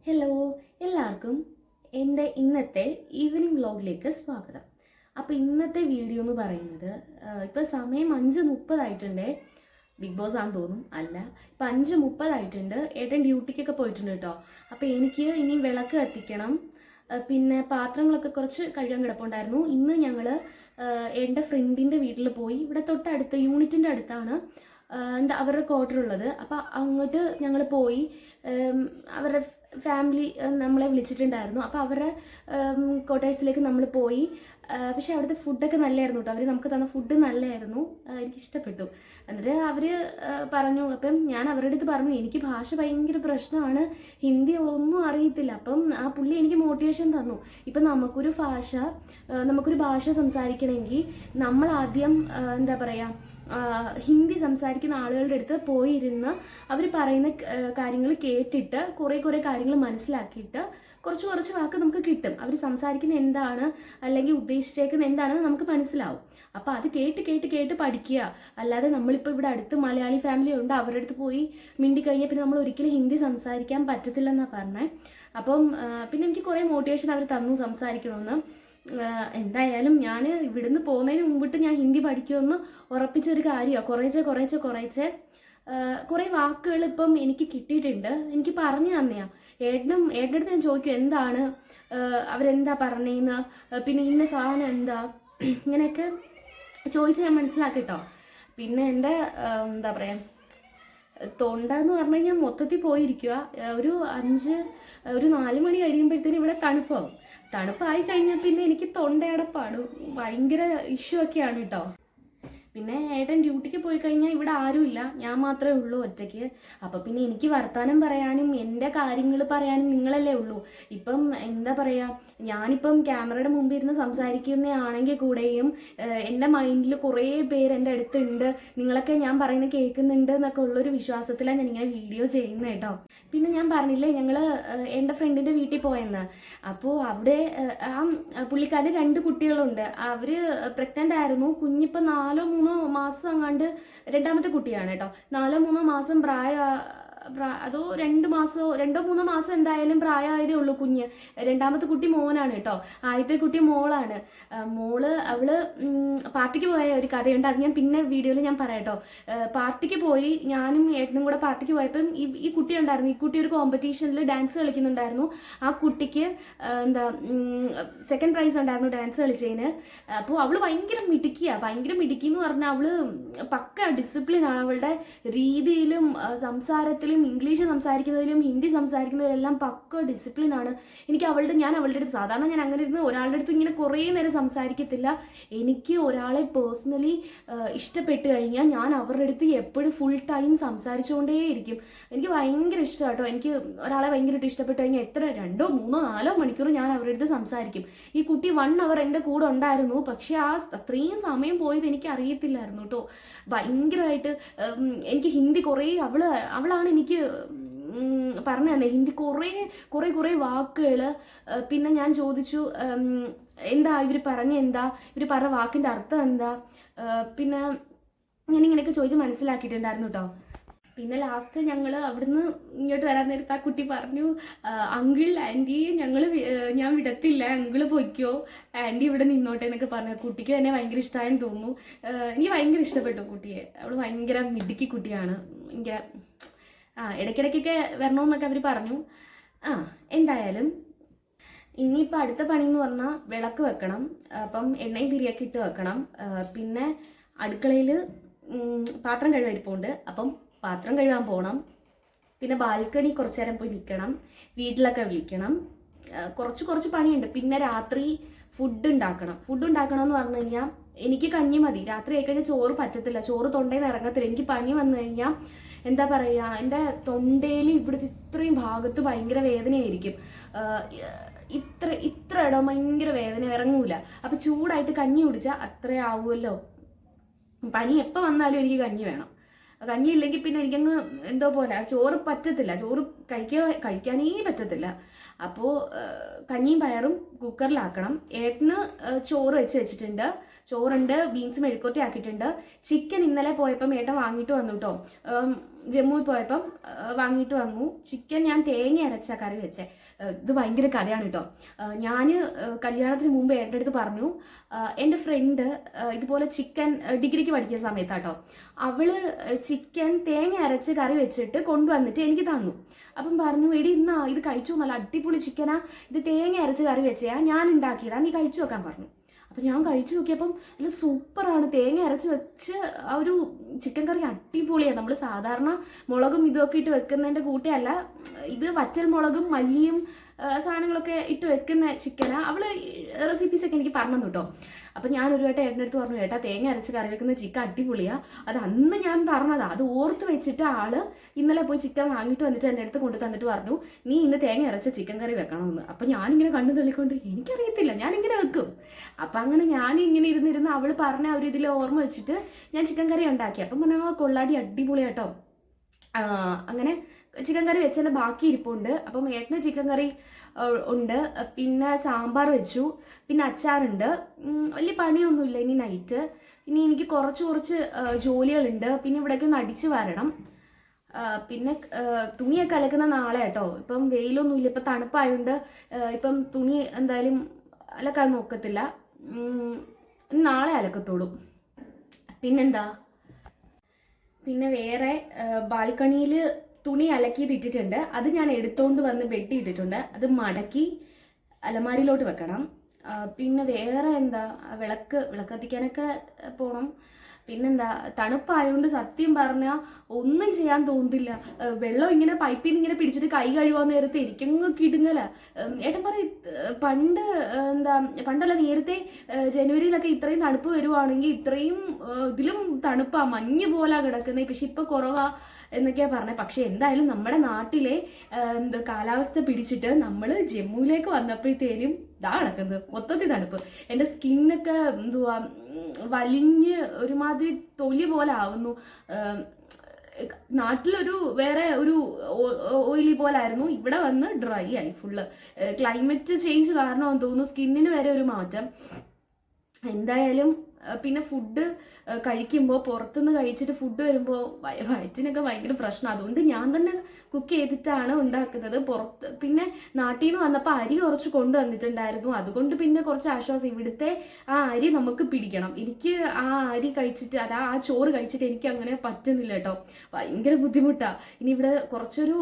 Hello, എല്ലാവർക്കും എൻ്റെ ഇന്നത്തെ ഈവനിങ് വ്ലോഗിലേക്ക് സ്വാഗതം. അപ്പോൾ ഇന്നത്തെ വീഡിയോ എന്ന് പറയുന്നത് ഇപ്പോൾ സമയം 5:30 ബിഗ് ബോസ് ആണെന്ന് തോന്നും. അല്ല, ഇപ്പം 5:30 ഏട്ടൻ ഡ്യൂട്ടിക്കൊക്കെ പോയിട്ടുണ്ട് കേട്ടോ. അപ്പോൾ എനിക്ക് ഇനി വിളക്ക് കത്തിക്കണം, പിന്നെ പാത്രങ്ങളൊക്കെ കുറച്ച് കഴുകാൻ കിടപ്പുണ്ടായിരുന്നു. ഇന്ന് ഞങ്ങൾ എൻ്റെ ഫ്രണ്ടിൻ്റെ വീട്ടിൽ പോയി. ഇവിടെ തൊട്ടടുത്ത് യൂണിറ്റിൻ്റെ അടുത്താണ് അവരുടെ ക്വാർട്ടർ ഉള്ളത്. അപ്പോൾ അങ്ങോട്ട് ഞങ്ങൾ പോയി. അവരുടെ ഫാമിലി നമ്മളെ വിളിച്ചിട്ടുണ്ടായിരുന്നു. അപ്പോൾ അവരുടെ ക്വാർട്ടേഴ്സിലേക്ക് നമ്മൾ പോയി. പക്ഷെ അവിടുത്തെ ഫുഡൊക്കെ നല്ലതായിരുന്നു കേട്ടോ. അവർ നമുക്ക് തന്ന ഫുഡ് നല്ലതായിരുന്നു, എനിക്കിഷ്ടപ്പെട്ടു. എന്നിട്ട് അവർ പറഞ്ഞു, അപ്പം ഞാൻ അവരുടെ അടുത്ത് പറഞ്ഞു എനിക്ക് ഭാഷ ഭയങ്കര പ്രശ്നമാണ്, ഹിന്ദി ഒന്നും അറിയത്തില്ല. അപ്പം ആ പുള്ളി എനിക്ക് മോട്ടിവേഷൻ തന്നു. ഇപ്പം നമുക്കൊരു ഭാഷ സംസാരിക്കണമെങ്കിൽ നമ്മൾ ആദ്യം എന്താ പറയുക, ഹിന്ദി സംസാരിക്കുന്ന ആളുകളുടെ അടുത്ത് പോയിരുന്ന് അവർ പറയുന്ന കാര്യങ്ങൾ കേട്ടിട്ട് കുറേ കാര്യങ്ങൾ മനസ്സിലാക്കിയിട്ട് കുറച്ച് വാക്ക് നമുക്ക് കിട്ടും. അവർ സംസാരിക്കുന്ന എന്താണ് അല്ലെങ്കിൽ ഉദ്ദേശിച്ചേക്കുന്ന എന്താണെന്ന് നമുക്ക് മനസ്സിലാവും. അപ്പോൾ അത് കേട്ട് പഠിക്കുക. അല്ലാതെ നമ്മളിപ്പോൾ ഇവിടെ അടുത്ത് മലയാളി ഫാമിലി ഉണ്ട്, അവരുടെ അടുത്ത് പോയി മിണ്ടിക്കഴിഞ്ഞാൽ പിന്നെ നമ്മൾ ഒരിക്കലും ഹിന്ദി സംസാരിക്കാൻ പറ്റത്തില്ലെന്നാണ് പറഞ്ഞത്. അപ്പം പിന്നെ എനിക്ക് കുറേ മോട്ടിവേഷൻ അവർ തന്നു സംസാരിക്കണമെന്ന്. എന്തായാലും ഞാൻ ഇവിടുന്ന് പോകുന്നതിന് മുമ്പിട്ട് ഞാൻ ഹിന്ദി പഠിക്കുമെന്ന് ഉറപ്പിച്ചൊരു കാര്യമാണ്. കുറേശ്ശെ കുറേ വാക്കുകൾ ഇപ്പം എനിക്ക് കിട്ടിയിട്ടുണ്ട്. എനിക്ക് പറഞ്ഞു തന്നെയാ. ഏട്ടൻ്റെ അടുത്ത് ഞാൻ ചോദിക്കും എന്താണ് അവരെന്താ പറഞ്ഞേന്ന്, പിന്നെ ഇന്ന സാധനം എന്താ, ഇങ്ങനെയൊക്കെ ചോദിച്ച് ഞാൻ മനസ്സിലാക്കിട്ടോ. പിന്നെ എൻ്റെ എന്താ പറയുക, തൊണ്ട എന്ന് പറഞ്ഞു കഴിഞ്ഞാൽ മൊത്തത്തിൽ പോയിരിക്കുക. ഒരു 4 മണി കഴിയുമ്പോഴത്തേനും ഇവിടെ തണുപ്പായി കഴിഞ്ഞാൽ പിന്നെ എനിക്ക് തൊണ്ടയടപ്പാണ്, ഭയങ്കര ഇഷ്യൂ ഒക്കെയാണ് കേട്ടോ. പിന്നെ ഏട്ടൻ ഡ്യൂട്ടിക്ക് പോയി കഴിഞ്ഞാൽ ഇവിടെ ആരുമില്ല, ഞാൻ മാത്രമേ ഉള്ളൂ ഒറ്റയ്ക്ക്. അപ്പം പിന്നെ എനിക്ക് വർത്തമാനം പറയാനും എൻ്റെ കാര്യങ്ങൾ പറയാനും നിങ്ങളല്ലേ ഉള്ളൂ. ഇപ്പം എന്താ പറയുക, ഞാനിപ്പം ക്യാമറയുടെ മുമ്പിൽ ഇരുന്ന് സംസാരിക്കുന്നതാണെങ്കിൽ കൂടെയും എൻ്റെ മൈൻഡിൽ കുറേ പേര് എൻ്റെ അടുത്തുണ്ട്, നിങ്ങളൊക്കെ ഞാൻ പറയുന്നത് കേൾക്കുന്നുണ്ട് എന്നൊക്കെ ഉള്ളൊരു വിശ്വാസത്തിലാണ് ഞാനിങ്ങനെ വീഡിയോ ചെയ്യുന്നത് കേട്ടോ. പിന്നെ ഞാൻ പറഞ്ഞില്ലേ ഞങ്ങൾ എൻ്റെ ഫ്രണ്ടിൻ്റെ വീട്ടിൽ പോയെന്ന്. അപ്പോൾ അവിടെ പുള്ളിക്കാരൻ്റെ 2 കുട്ടികളുണ്ട്. അവർ പ്രഗ്നൻ്റ് ആയിരുന്നു. കുഞ്ഞിപ്പോൾ 4-3 മാസം അങ്ങാണ്ട്, രണ്ടാമത്തെ കുട്ടിയാണ് കേട്ടോ. 4-3 മാസം അതോ 2-3 മാസം എന്തായാലും പ്രായമായതേ ഉള്ളൂ കുഞ്ഞ്. രണ്ടാമത്തെ കുട്ടി മോനാണ് കേട്ടോ, ആദ്യത്തെ കുട്ടി മോളാണ്. അവള് പാർട്ടിക്ക് പോയ ഒരു കഥയുണ്ട്, അത് ഞാൻ പിന്നെ വീഡിയോയിൽ ഞാൻ പറയാം കേട്ടോ. പാർട്ടിക്ക് പോയി, ഞാനും ഏട്ടനും കൂടെ പാർട്ടിക്ക് പോയപ്പം ഈ കുട്ടി ഉണ്ടായിരുന്നു. ഈ കുട്ടി ഒരു കോമ്പറ്റീഷനിൽ ഡാൻസ് കളിക്കുന്നുണ്ടായിരുന്നു. ആ കുട്ടിക്ക് സെക്കൻഡ് പ്രൈസ് ഉണ്ടായിരുന്നു ഡാൻസ് കളിച്ചതിന്. അപ്പോൾ അവള് ഭയങ്കര മിടുക്കി എന്ന് പറഞ്ഞാൽ അവള് പക്ക ഡിസിപ്ലിനാണ്. അവളുടെ രീതിയിലും സംസാരത്തിലും, ഇംഗ്ലീഷ് സംസാരിക്കുന്നതിലും ഹിന്ദി സംസാരിക്കുന്നതിലും എല്ലാം പക്ക ഡിസിപ്ലിനാണ്. ഞാൻ അവളുടെ അടുത്ത് സാധാരണ ഞാൻ അങ്ങനെ ഇരുന്ന് ഒരാളുടെ അടുത്ത് ഇങ്ങനെ കുറേ നേരം സംസാരിക്കത്തില്ല. എനിക്ക് ഒരാളെ പേഴ്സണലി ഇഷ്ടപ്പെട്ട് കഴിഞ്ഞാൽ ഞാൻ അവരുടെ അടുത്ത് എപ്പോഴും ഫുൾ ടൈം സംസാരിച്ചുകൊണ്ടേയിരിക്കും. എനിക്ക് ഭയങ്കര ഇഷ്ടമാണ് കേട്ടോ. എനിക്ക് ഒരാളെ ഭയങ്കരമായിട്ട് ഇഷ്ടപ്പെട്ട് കഴിഞ്ഞാൽ എത്ര 2, 3, 4 മണിക്കൂർ ഞാൻ അവരുടെ അടുത്ത് സംസാരിക്കും. ഈ കുട്ടി 1 അവർ എൻ്റെ കൂടെ ഉണ്ടായിരുന്നു, പക്ഷെ അത്രയും സമയം പോയത് എനിക്ക് അറിയത്തില്ലായിരുന്നു കേട്ടോ. ഭയങ്കരമായിട്ട് എനിക്ക് ഹിന്ദി കുറേ അവളാണ് എനിക്ക് പറഞ്ഞു തന്നെ ഹിന്ദി കുറേ വാക്കുകൾ. പിന്നെ ഞാൻ ചോദിച്ചു എന്താ ഇവർ പറഞ്ഞ വാക്കിൻ്റെ അർത്ഥം എന്താ, പിന്നെ ഞാനിങ്ങനെയൊക്കെ ചോദിച്ച് മനസ്സിലാക്കിയിട്ടുണ്ടായിരുന്നു കേട്ടോ. പിന്നെ ലാസ്റ്റ് ഞങ്ങൾ അവിടുന്ന് ഇങ്ങോട്ട് വരാൻ നേരത്ത് ആ കുട്ടി പറഞ്ഞു, അങ്കിൾ ആൻറ്റി ഞാൻ വിടത്തില്ല, അങ്കിള് പൊയ്ക്കോ, ആൻറ്റി ഇവിടെ നിന്നോട്ടെ എന്നൊക്കെ പറഞ്ഞു. കുട്ടിക്ക് തന്നെ ഭയങ്കര ഇഷ്ടമായെന്ന് തോന്നുന്നു. എനിക്ക് ഭയങ്കര ഇഷ്ടപ്പെട്ടു കുട്ടിയെ. അവൾ ഭയങ്കര മിടുക്കി കുട്ടിയാണ്. ഭയങ്കര ഇടയ്ക്കിടയ്ക്കൊക്കെ വരണമെന്നൊക്കെ അവർ പറഞ്ഞു. എന്തായാലും ഇനിയിപ്പോൾ അടുത്ത പണി എന്ന് പറഞ്ഞാൽ വിളക്ക് വെക്കണം. അപ്പം എണ്ണയും തിരിയൊക്കെ ഇട്ട് വെക്കണം. പിന്നെ അടുക്കളയിൽ പാത്രം കഴുകാനിരിപ്പുണ്ട്, അപ്പം പാത്രം കഴുകാൻ പോകണം. പിന്നെ ബാൽക്കണി കുറച്ച് നേരം പോയി നിൽക്കണം, വീട്ടിലൊക്കെ വിളിക്കണം. കുറച്ച് പണിയുണ്ട്. പിന്നെ രാത്രി ഫുഡ് ഉണ്ടാക്കണം എന്ന് പറഞ്ഞു കഴിഞ്ഞാൽ എനിക്ക് കഞ്ഞി മതി. രാത്രി ആയിക്കഴിഞ്ഞാൽ ചോറ് പറ്റത്തില്ല, ചോറ് തൊണ്ടയിൽ നിന്ന് ഇറങ്ങത്തില്ല. എനിക്ക് പനി വന്നു കഴിഞ്ഞാൽ എന്താ പറയുക, എൻ്റെ തൊണ്ടയിൽ ഇവിടുത്തെ ഇത്രയും ഭാഗത്ത് ഭയങ്കര വേദനയായിരിക്കും. ഇത്ര ഇടം ഭയങ്കര വേദന, ഇറങ്ങൂല. അപ്പം ചൂടായിട്ട് കഞ്ഞി കുടിച്ചാൽ അത്രേ ആവുമല്ലോ. പനി എപ്പോൾ വന്നാലും എനിക്ക് കഞ്ഞി വേണം. കഞ്ഞി ഇല്ലെങ്കിൽ പിന്നെ എനിക്കങ്ങ് എന്തോ പോലെ, ചോറ് പറ്റത്തില്ല. ചോറ് കഴിക്കാനേ പറ്റത്തില്ല. അപ്പോൾ കഞ്ഞിയും പയറും കുക്കറിലാക്കണം. ഏട്ടന് ചോറ് വെച്ചിട്ടുണ്ട്, ചോറുണ്ട്, ബീൻസ് മെഴുക്കുവരട്ടി ആക്കിയിട്ടുണ്ട്. ചിക്കൻ ഇന്നലെ പോയപ്പം ഏട്ടൻ വാങ്ങിയിട്ട് വന്നു കേട്ടോ. ജമ്മുവിൽ പോയപ്പം വാങ്ങിയിട്ട് വന്നു. ചിക്കൻ ഞാൻ തേങ്ങ അരച്ച കറി വെച്ചേ. ഇത് ഭയങ്കര കഥയാണ് കേട്ടോ. ഞാൻ കല്യാണത്തിന് മുമ്പ് ഏട്ടൻ്റെ അടുത്ത് പറഞ്ഞു, എൻ്റെ ഫ്രണ്ട് ഇതുപോലെ ചിക്കൻ ഡിഗ്രിക്ക് പഠിക്കുന്ന സമയത്താട്ടോ, അവള് ചിക്കൻ തേങ്ങ അരച്ച് കറി വെച്ചിട്ട് കൊണ്ടുവന്നിട്ട് എനിക്ക് തന്നു. അപ്പം പറഞ്ഞു, എടി ഇന്നാ ഇത് കഴിച്ചു, നല്ല അടിപൊളി ചിക്കനാ, ഇത് തേങ്ങ അരച്ച് കറി വെച്ചയാ, ഞാൻ ഉണ്ടാക്കിയതാ, നീ കഴിച്ചു നോക്കാൻ പറഞ്ഞു. അപ്പം ഞാൻ കഴിച്ചു നോക്കിയപ്പം നല്ല സൂപ്പറാണ്. തേങ്ങ അരച്ച് വെച്ച് ആ ഒരു ചിക്കൻ കറി അടിപൊളിയാണ്. നമ്മൾ സാധാരണ മുളകും ഇതൊക്കെ ഇട്ട് വെക്കുന്നതിൻ്റെ കൂട്ടിയല്ല, ഇത് വറ്റൽ മുളകും മല്ലിയും സാധനങ്ങളൊക്കെ ഇട്ട് വെക്കുന്ന ചിക്കനാ. അവള് റെസിപ്പീസൊക്കെ എനിക്ക് പറഞ്ഞു കേട്ടോ. അപ്പം ഞാൻ ഒരു വട്ടം ഏട്ടൻ്റെ അടുത്ത് പറഞ്ഞു, ഏട്ടാ തേങ്ങ അരച്ച് കറി വെക്കുന്ന ചിക്കൻ അടിപൊളിയാണ്. അത് അന്ന് ഞാൻ പറഞ്ഞതാ, അത് ഓർത്ത് വെച്ചിട്ട് ആള് ഇന്നലെ പോയി ചിക്കൻ വാങ്ങിയിട്ട് വന്നിട്ട് എൻ്റെ അടുത്ത് കൊണ്ട് തന്നിട്ട് പറഞ്ഞു, നീ ഇന്ന് തേങ്ങ അരച്ച ചിക്കൻ കറി വെക്കണമെന്ന്. അപ്പം ഞാനിങ്ങനെ കണ്ണു തള്ളിക്കൊണ്ട്, എനിക്കറിയത്തില്ല, ഞാനിങ്ങനെ വെക്കും. അപ്പം അങ്ങനെ ഞാനിങ്ങനെ ഇരുന്നിരുന്ന് അവള് പറഞ്ഞ ഒരു ഇതിൽ ഓർമ്മ വെച്ചിട്ട് ഞാൻ ചിക്കൻ കറി ഉണ്ടാക്കി. അപ്പം പറഞ്ഞാൽ കൊള്ളാടി, അടിപൊളിയാട്ടോ. അങ്ങനെ ചിക്കൻ കറി വെച്ചതിൻ്റെ ബാക്കി ഇരിപ്പുണ്ട്. അപ്പം ഏട്ടന് ചിക്കൻ കറി ഉണ്ട്, പിന്നെ സാമ്പാർ വെച്ചു, പിന്നെ അച്ചാറുണ്ട്. വലിയ പണിയൊന്നുമില്ല ഇനി നൈറ്റ്. ഇനി എനിക്ക് കുറച്ച് ജോലികളുണ്ട്. പിന്നെ ഇവിടേക്ക് ഒന്ന് അടിച്ചു വരണം. പിന്നെ തുണിയൊക്കെ അലക്കുന്ന നാളെ കേട്ടോ. ഇപ്പം വെയിലൊന്നുമില്ല, ഇപ്പം തണുപ്പായതുകൊണ്ട് ഇപ്പം തുണി എന്തായാലും അലക്കാൻ നോക്കത്തില്ല, നാളെ അലക്കത്തോളൂ. പിന്നെന്താ, പിന്നെ വേറെ ബാൽക്കണിയിൽ തുണി അലക്കിയത് ഇട്ടിട്ടുണ്ട്. അത് ഞാൻ എടുത്തോണ്ട് വന്ന് ബെഡ് ഇട്ടിട്ടുണ്ട്. അത് മടക്കി അലമാരിയിലോട്ട് വെക്കണം. പിന്നെ വേറെ എന്താ, വിളക്ക് കത്തിക്കാനൊക്കെ പോകണം. പിന്നെന്താ, തണുപ്പായതുകൊണ്ട് സത്യം പറഞ്ഞാൽ ഒന്നും ചെയ്യാൻ തോന്നുന്നില്ല. വെള്ളം ഇങ്ങനെ പൈപ്പിൽ നിന്ന് ഇങ്ങനെ പിടിച്ചിട്ട് കൈ കഴുകാൻ നേരത്തെ എനിക്കങ്ങ് കിടുങ്ങല. ഏട്ടൻ പറയും, പണ്ടല്ല നേരത്തെ ജനുവരിയിലൊക്കെ ഇത്രയും തണുപ്പ് വരുവാണെങ്കിൽ ഇത്രയും ഇതിലും തണുപ്പാ, മഞ്ഞ് പോലാ കിടക്കുന്നത്. പക്ഷെ ഇപ്പൊ കുറവാ എന്നൊക്കെയാ പറഞ്ഞത്. പക്ഷെ എന്തായാലും നമ്മുടെ നാട്ടിലെ കാലാവസ്ഥ പിടിച്ചിട്ട് നമ്മൾ ജമ്മുവിലേക്ക് വന്നപ്പോഴത്തേനും ഇതാ നടക്കുന്നത്, മൊത്തത്തിൽ തണുപ്പ്. എൻ്റെ സ്കിന്നൊക്കെ വലിഞ്ഞ് ഒരുമാതിരി തൊലി പോലെ ആവുന്നു. നാട്ടിലൊരു വേറെ ഒരു ഓയിലി പോലായിരുന്നു, ഇവിടെ വന്ന് ഡ്രൈ ആയി ഫുള്ള്. ക്ലൈമറ്റ് ചേഞ്ച് കാരണമെന്ന് തോന്നുന്നു സ്കിന്നിന് വരെ ഒരു മാറ്റം. എന്തായാലും പിന്നെ ഫുഡ് കഴിക്കുമ്പോൾ പുറത്തുനിന്ന് കഴിച്ചിട്ട് ഫുഡ് വരുമ്പോൾ വയറ്റിനൊക്കെ ഭയങ്കര പ്രശ്നം. അതുകൊണ്ട് ഞാൻ തന്നെ കുക്ക് ചെയ്തിട്ടാണ് ഉണ്ടാക്കുന്നത്. പിന്നെ നാട്ടിൽ നിന്ന് വന്നപ്പോൾ അരി കുറച്ച് കൊണ്ടുവന്നിട്ടുണ്ടായിരുന്നു, അതുകൊണ്ട് പിന്നെ കുറച്ച് ആശ്വാസം. ഇവിടുത്തെ ആ അരി നമുക്ക് പിടിക്കണം. എനിക്ക് ആ അരി കഴിച്ചിട്ട് ആ ചോറ് കഴിച്ചിട്ട് എനിക്ക് അങ്ങനെ പറ്റുന്നില്ല കേട്ടോ, ഭയങ്കര ബുദ്ധിമുട്ടാണ്. ഇനി ഇവിടെ കുറച്ചൊരു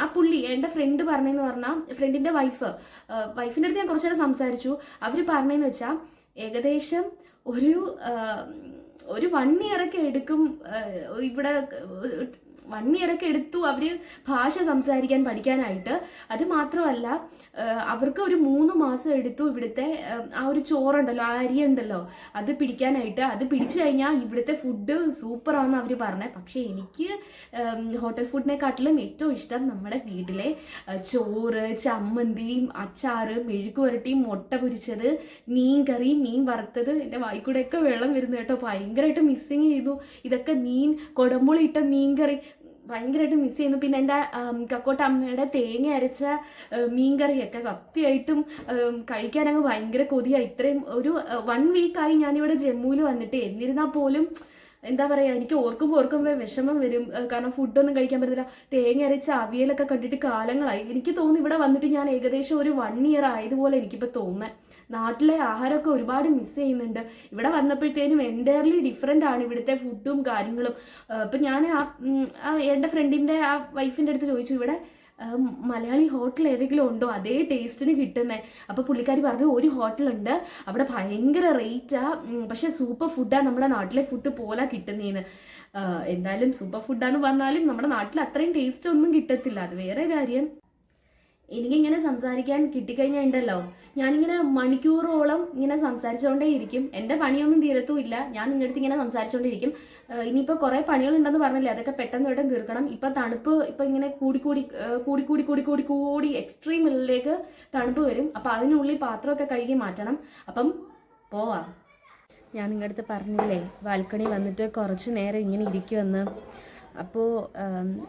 ആ പുള്ളി എൻ്റെ ഫ്രണ്ട് പറഞ്ഞതെന്ന് പറഞ്ഞാൽ, ഫ്രണ്ടിൻ്റെ വൈഫിൻ്റെ അടുത്ത് ഞാൻ കുറച്ചു നേരം സംസാരിച്ചു. അവർ പറഞ്ഞതെന്ന് വെച്ചാൽ ഏകദേശം ഒരു 1 ഇയറൊക്കെ എടുക്കും. ഇവിടെ 1 ഇയറൊക്കെ എടുത്തു അവർ ഭാഷ സംസാരിക്കാൻ പഠിക്കാനായിട്ട്. അത് മാത്രമല്ല അവർക്ക് ഒരു 3 മാസം എടുത്തു ഇവിടുത്തെ ആ ഒരു ചോറുണ്ടല്ലോ, ആ അരി ഉണ്ടല്ലോ, അത് പിടിക്കാനായിട്ട്. അത് പിടിച്ചു കഴിഞ്ഞാൽ ഇവിടുത്തെ ഫുഡ് സൂപ്പറാണെന്ന് അവർ പറഞ്ഞത്. പക്ഷേ എനിക്ക് ഹോട്ടൽ ഫുഡിനെക്കാട്ടിലും ഏറ്റവും ഇഷ്ടം നമ്മുടെ വീട്ടിലെ ചോറ്, ചമ്മന്തിയും അച്ചാറ്, മെഴുക്കുവരട്ടിയും, മുട്ട പൊരിച്ചത്, മീൻ കറി, മീൻ വറുത്തത്. എൻ്റെ വായിക്കൂടെയൊക്കെ വെള്ളം വരുന്നു കേട്ടോ, ഭയങ്കരമായിട്ട് മിസ്സിങ് ചെയ്തു ഇതൊക്കെ. കൊടമ്പുളി ഇട്ട മീൻ കറി ഭയങ്കരമായിട്ട് മിസ് ചെയ്യുന്നു. പിന്നെ എൻ്റെ കക്കോട്ടമ്മയുടെ തേങ്ങ അരച്ച മീൻകറിയൊക്കെ സത്യമായിട്ടും കഴിക്കാനങ്ങ് ഭയങ്കര കൊതിയാണ്. ഇത്രയും ഒരു 1 വീക്കായി ഞാനിവിടെ ജമ്മുവിൽ വന്നിട്ട്. എന്നിരുന്നാൽ പോലും എന്താ പറയുക, എനിക്ക് ഓർക്കുമ്പോൾ വിഷമം വരും. കാരണം ഫുഡൊന്നും കഴിക്കാൻ പറ്റത്തില്ല. തേങ്ങ അരച്ച അവിയലൊക്കെ കണ്ടിട്ട് കാലങ്ങളായി. എനിക്ക് തോന്നുന്നു ഇവിടെ വന്നിട്ട് ഞാൻ ഏകദേശം ഒരു 1 ഇയർ ആയതുപോലെ എനിക്കിപ്പോൾ തോന്നുന്നത്. നാട്ടിലെ ആഹാരമൊക്കെ ഒരുപാട് മിസ് ചെയ്യുന്നുണ്ട്. ഇവിടെ വന്നപ്പോഴത്തേനും എൻറ്റയർലി ഡിഫറെൻ്റ് ആണ് ഇവിടുത്തെ ഫുഡും കാര്യങ്ങളും. ഇപ്പം ഞാൻ എൻ്റെ ഫ്രണ്ടിൻ്റെ ആ വൈഫിൻ്റെ അടുത്ത് ചോദിച്ചു, ഇവിടെ മലയാളി ഹോട്ടൽ ഏതെങ്കിലും ഉണ്ടോ അതേ ടേസ്റ്റിന് കിട്ടുന്നത്? അപ്പോൾ പുള്ളിക്കാരി പറഞ്ഞു, ഒരു ഹോട്ടലുണ്ട്, അവിടെ ഭയങ്കര റേറ്റാ, പക്ഷേ സൂപ്പർ ഫുഡാണ്, നമ്മുടെ നാട്ടിലെ ഫുഡ് പോലെ കിട്ടുന്നതെന്ന്. എന്തായാലും സൂപ്പർ ഫുഡാന്ന് പറഞ്ഞാലും നമ്മുടെ നാട്ടിൽ അത്രയും ടേസ്റ്റ് ഒന്നും കിട്ടത്തില്ല, അത് വേറെ കാര്യം. എനിക്കിങ്ങനെ സംസാരിക്കാൻ കിട്ടിക്കഴിഞ്ഞാൽ ഉണ്ടല്ലോ, ഞാനിങ്ങനെ മണിക്കൂറോളം ഇങ്ങനെ സംസാരിച്ചുകൊണ്ടേ ഇരിക്കും. എൻ്റെ പണിയൊന്നും തീരത്തുമില്ല, ഞാൻ നിങ്ങളുടെ അടുത്ത് ഇങ്ങനെ സംസാരിച്ചുകൊണ്ടിരിക്കും. ഇനിയിപ്പോൾ കുറേ പണികളുണ്ടെന്ന് പറഞ്ഞില്ലേ, അതൊക്കെ പെട്ടെന്ന് തീർക്കണം. ഇപ്പം തണുപ്പ് ഇപ്പം ഇങ്ങനെ കൂടി എക്സ്ട്രീമിലേക്ക് തണുപ്പ് വരും. അപ്പം അതിനുള്ളിൽ പാത്രമൊക്കെ കഴുകി മാറ്റണം. അപ്പം പോവാം. ഞാൻ നിങ്ങളുടെ അടുത്ത് പറഞ്ഞില്ലേ, ബാൽക്കണി വന്നിട്ട് കുറച്ച് നേരം ഇങ്ങനെ ഇരിക്കുമെന്ന്. അപ്പോൾ